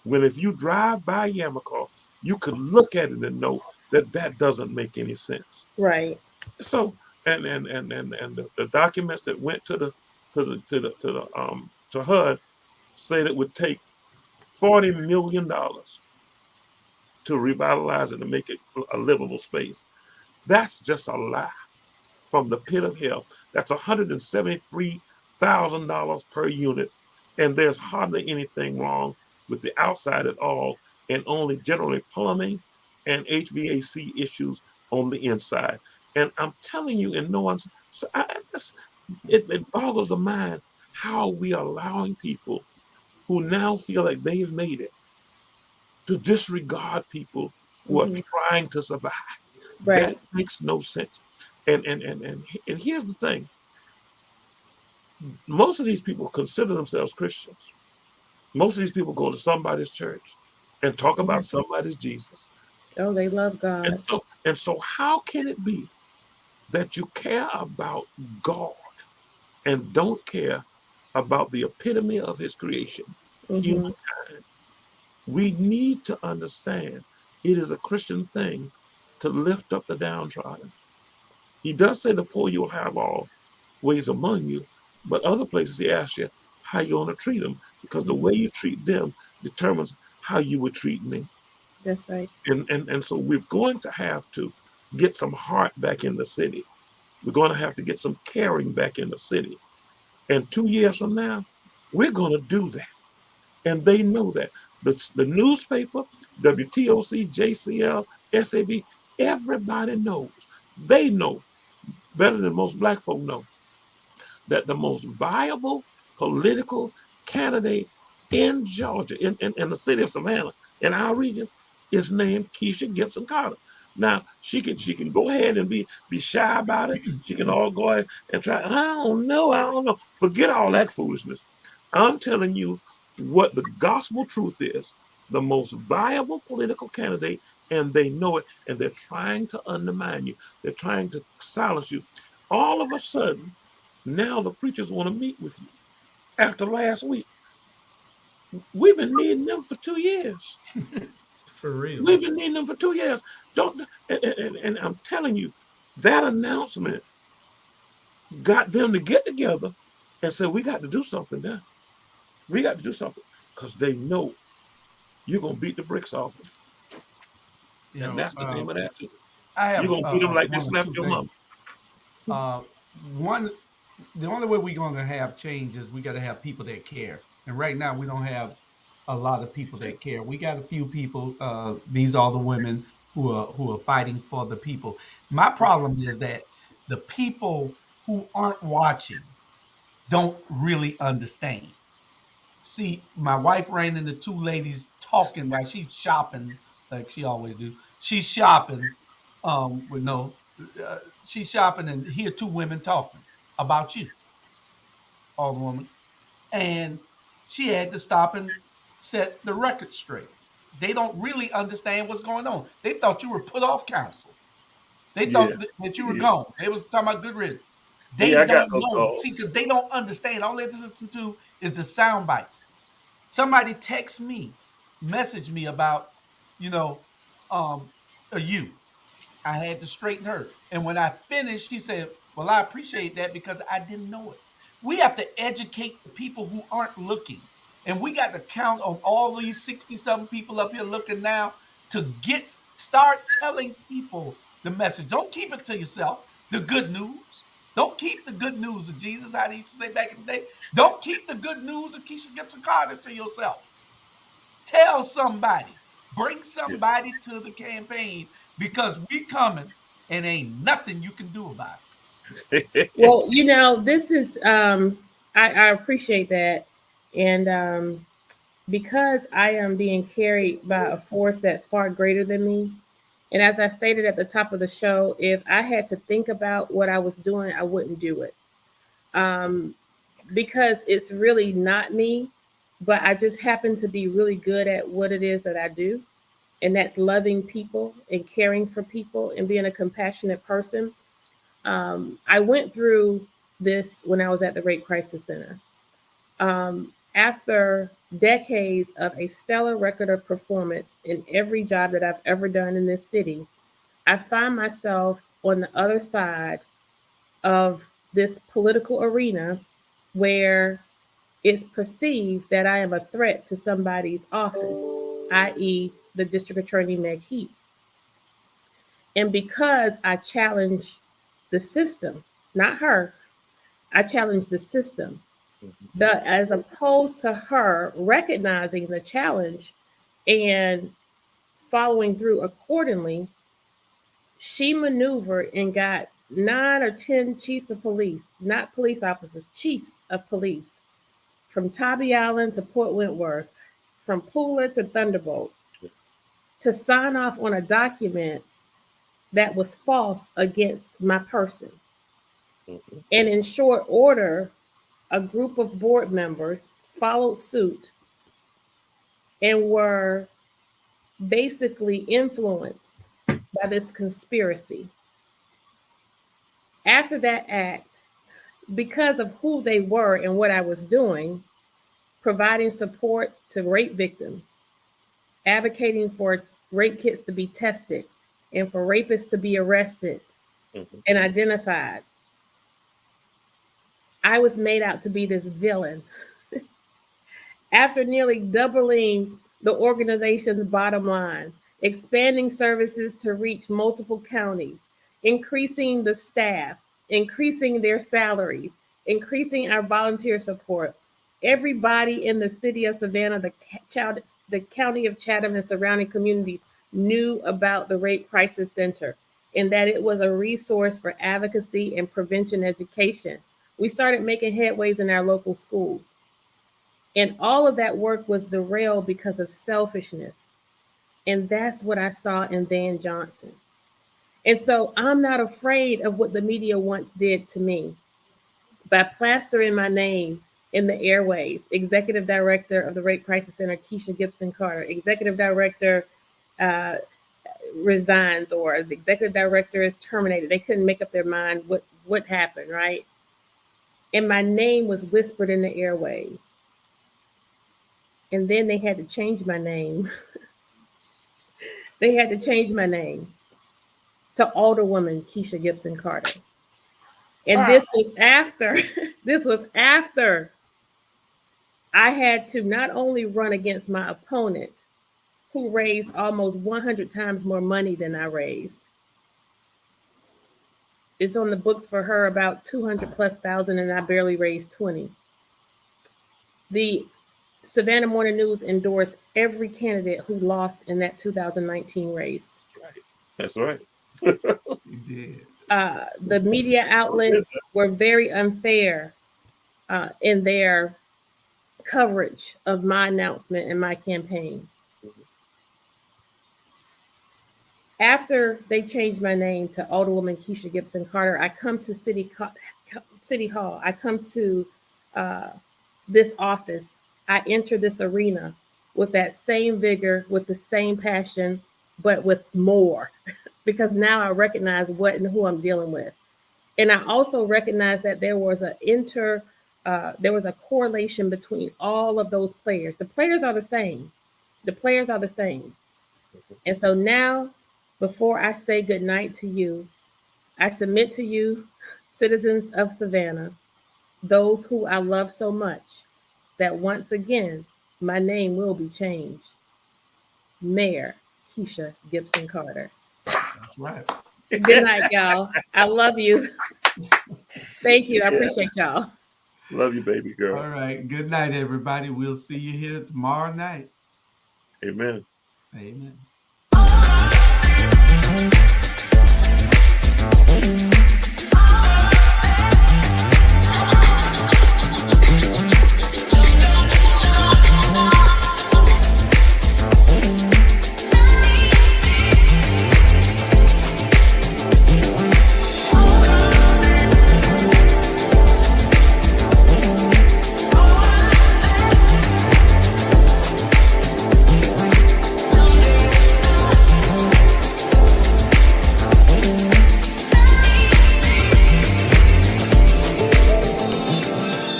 When if you drive by Yamacraw, you could look at it and know that that doesn't make any sense. Right. So, and the documents that went to HUD said it would take $40 million to revitalize it and make it a livable space. That's just a lie from the pit of hell. That's $173,000 per unit, and there's hardly anything wrong with the outside at all, and only generally plumbing and HVAC issues on the inside. And I'm telling you, and no one's so it boggles the mind how we are allowing people who now feel like they've made it to disregard people who are trying to survive. Right. That makes no sense. And here's the thing. Most of these people consider themselves Christians. Most of these people go to somebody's church and talk about somebody's Jesus. Oh, they love God. And so how can it be that you care about God and don't care about the epitome of his creation, humankind? We need to understand it is a Christian thing to lift up the downtrodden. He does say the poor you will have always among you, but other places he asks you how you want to treat them, because the way you treat them determines how you would treat me. That's right. And so we're going to have to get some heart back in the city. We're going to have to get some caring back in the city. And 2 years from now, we're going to do that. And they know that. The newspaper, WTOC, JCL, SAV, everybody knows. They know better than most black folk know, that the most viable political candidate in Georgia, in the city of Savannah, in our region, is named Kesha Gibson Carter. Now she can go ahead and be shy about it. She can all go ahead and try. I don't know. Forget all that foolishness. I'm telling you what the gospel truth is. The most viable political candidate, and they know it, and they're trying to undermine you. They're trying to silence you. All of a sudden, now the preachers want to meet with you. After last week, we've been needing them for 2 years. For real. We've been needing them for 2 years. Don't and I'm telling you, that announcement got them to get together and say, we got to do something now. We got to do something because they know you're gonna beat the bricks off them. And that's the name of that too. I have You're gonna beat them like they one or slapped two your mom. things. One, the only way we're going to have change is we got to have people that care. And right now, we don't have a lot of people that care. We got a few people. These are the women who are fighting for the people. My problem is that the people who aren't watching don't really understand. See, my wife ran into two ladies talking while she's shopping, like she always do. She's shopping, with no, she's shopping, and hear two women talking about you, Alderwoman, and she had to stop and set the record straight. They don't really understand what's going on. They thought you were put off council. They thought that you were gone. They was talking about good riddance. They I got don't those know. calls. See, because they don't understand. All they listen to is the sound bites. Somebody text me, message me about, you know, a you. I had to straighten her. And when I finished, she said, well, I appreciate that because I didn't know it. We have to educate the people who aren't looking. And we got to count on all these 60-something people up here looking now to start telling people the message. Don't keep it to yourself, the good news. Don't keep the good news of Jesus, how they used to say back in the day. Don't keep the good news of Kesha Gibson Carter to yourself. Tell somebody. Bring somebody to the campaign because we coming and ain't nothing you can do about it. Well, this is I appreciate that. And because I am being carried by a force that's far greater than me. And as I stated at the top of the show, if I had to think about what I was doing, I wouldn't do it. Because it's really not me, but I just happen to be really good at what it is that I do. And that's loving people and caring for people and being a compassionate person. I went through this when I was at the Rape Crisis Center. After decades of a stellar record of performance in every job that I've ever done in this city, I find myself on the other side of this political arena where it's perceived that I am a threat to somebody's office, i.e., the district attorney, Meg Heath. And because I challenge the system, not her, I challenge the system. But as opposed to her recognizing the challenge and following through accordingly, she maneuvered and got 9 or 10 chiefs of police, not police officers, chiefs of police, from Tybee Island to Port Wentworth, from Pooler to Thunderbolt, to sign off on a document that was false against my person. And in short order, a group of board members followed suit and were basically influenced by this conspiracy. After that act, because of who they were and what I was doing, providing support to rape victims, advocating for rape kits to be tested and for rapists to be arrested and identified, I was made out to be this villain. After nearly doubling the organization's bottom line, expanding services to reach multiple counties, increasing the staff, increasing their salaries, increasing our volunteer support, everybody in the city of Savannah, the county of Chatham and surrounding communities knew about the Rape Crisis Center. in that it was a resource for advocacy and prevention education. We started making headways in our local schools. And all of that work was derailed because of selfishness. And that's what I saw in Van Johnson. And so I'm not afraid of what the media once did to me by plastering my name in the airways. Executive Director of the Rape Crisis Center, Kesha Gibson Carter. Executive Director uh, resigns, or the executive director is terminated. They couldn't make up their mind what happened, right? And my name was whispered in the airways. And then they had to change my name. They had to change my name to Alderwoman Kesha Gibson Carter. And this was after, this was after I had to not only run against my opponent, who raised almost 100 times more money than I raised. It's on the books for her about 200 plus thousand, and I barely raised 20. The Savannah Morning News endorsed every candidate who lost in that 2019 race. That's right. You did. The media outlets were very unfair in their coverage of my announcement and my campaign. After they changed my name to Alderwoman Kesha Gibson Carter, I come to City Hall. I come to this office. I enter this arena with that same vigor, with the same passion, but with more, because now I recognize what and who I'm dealing with. And I also recognize that there was a correlation between all of those players. The players are the same. The players are the same. And so now, before I say goodnight to you, I submit to you, citizens of Savannah, those who I love so much, that once again, my name will be changed. Mayor Kesha Gibson Carter. That's right. Good night, y'all. I love you. Thank you. I appreciate y'all. Love you, baby girl. All right. Good night, everybody. We'll see you here tomorrow night. Amen. Amen.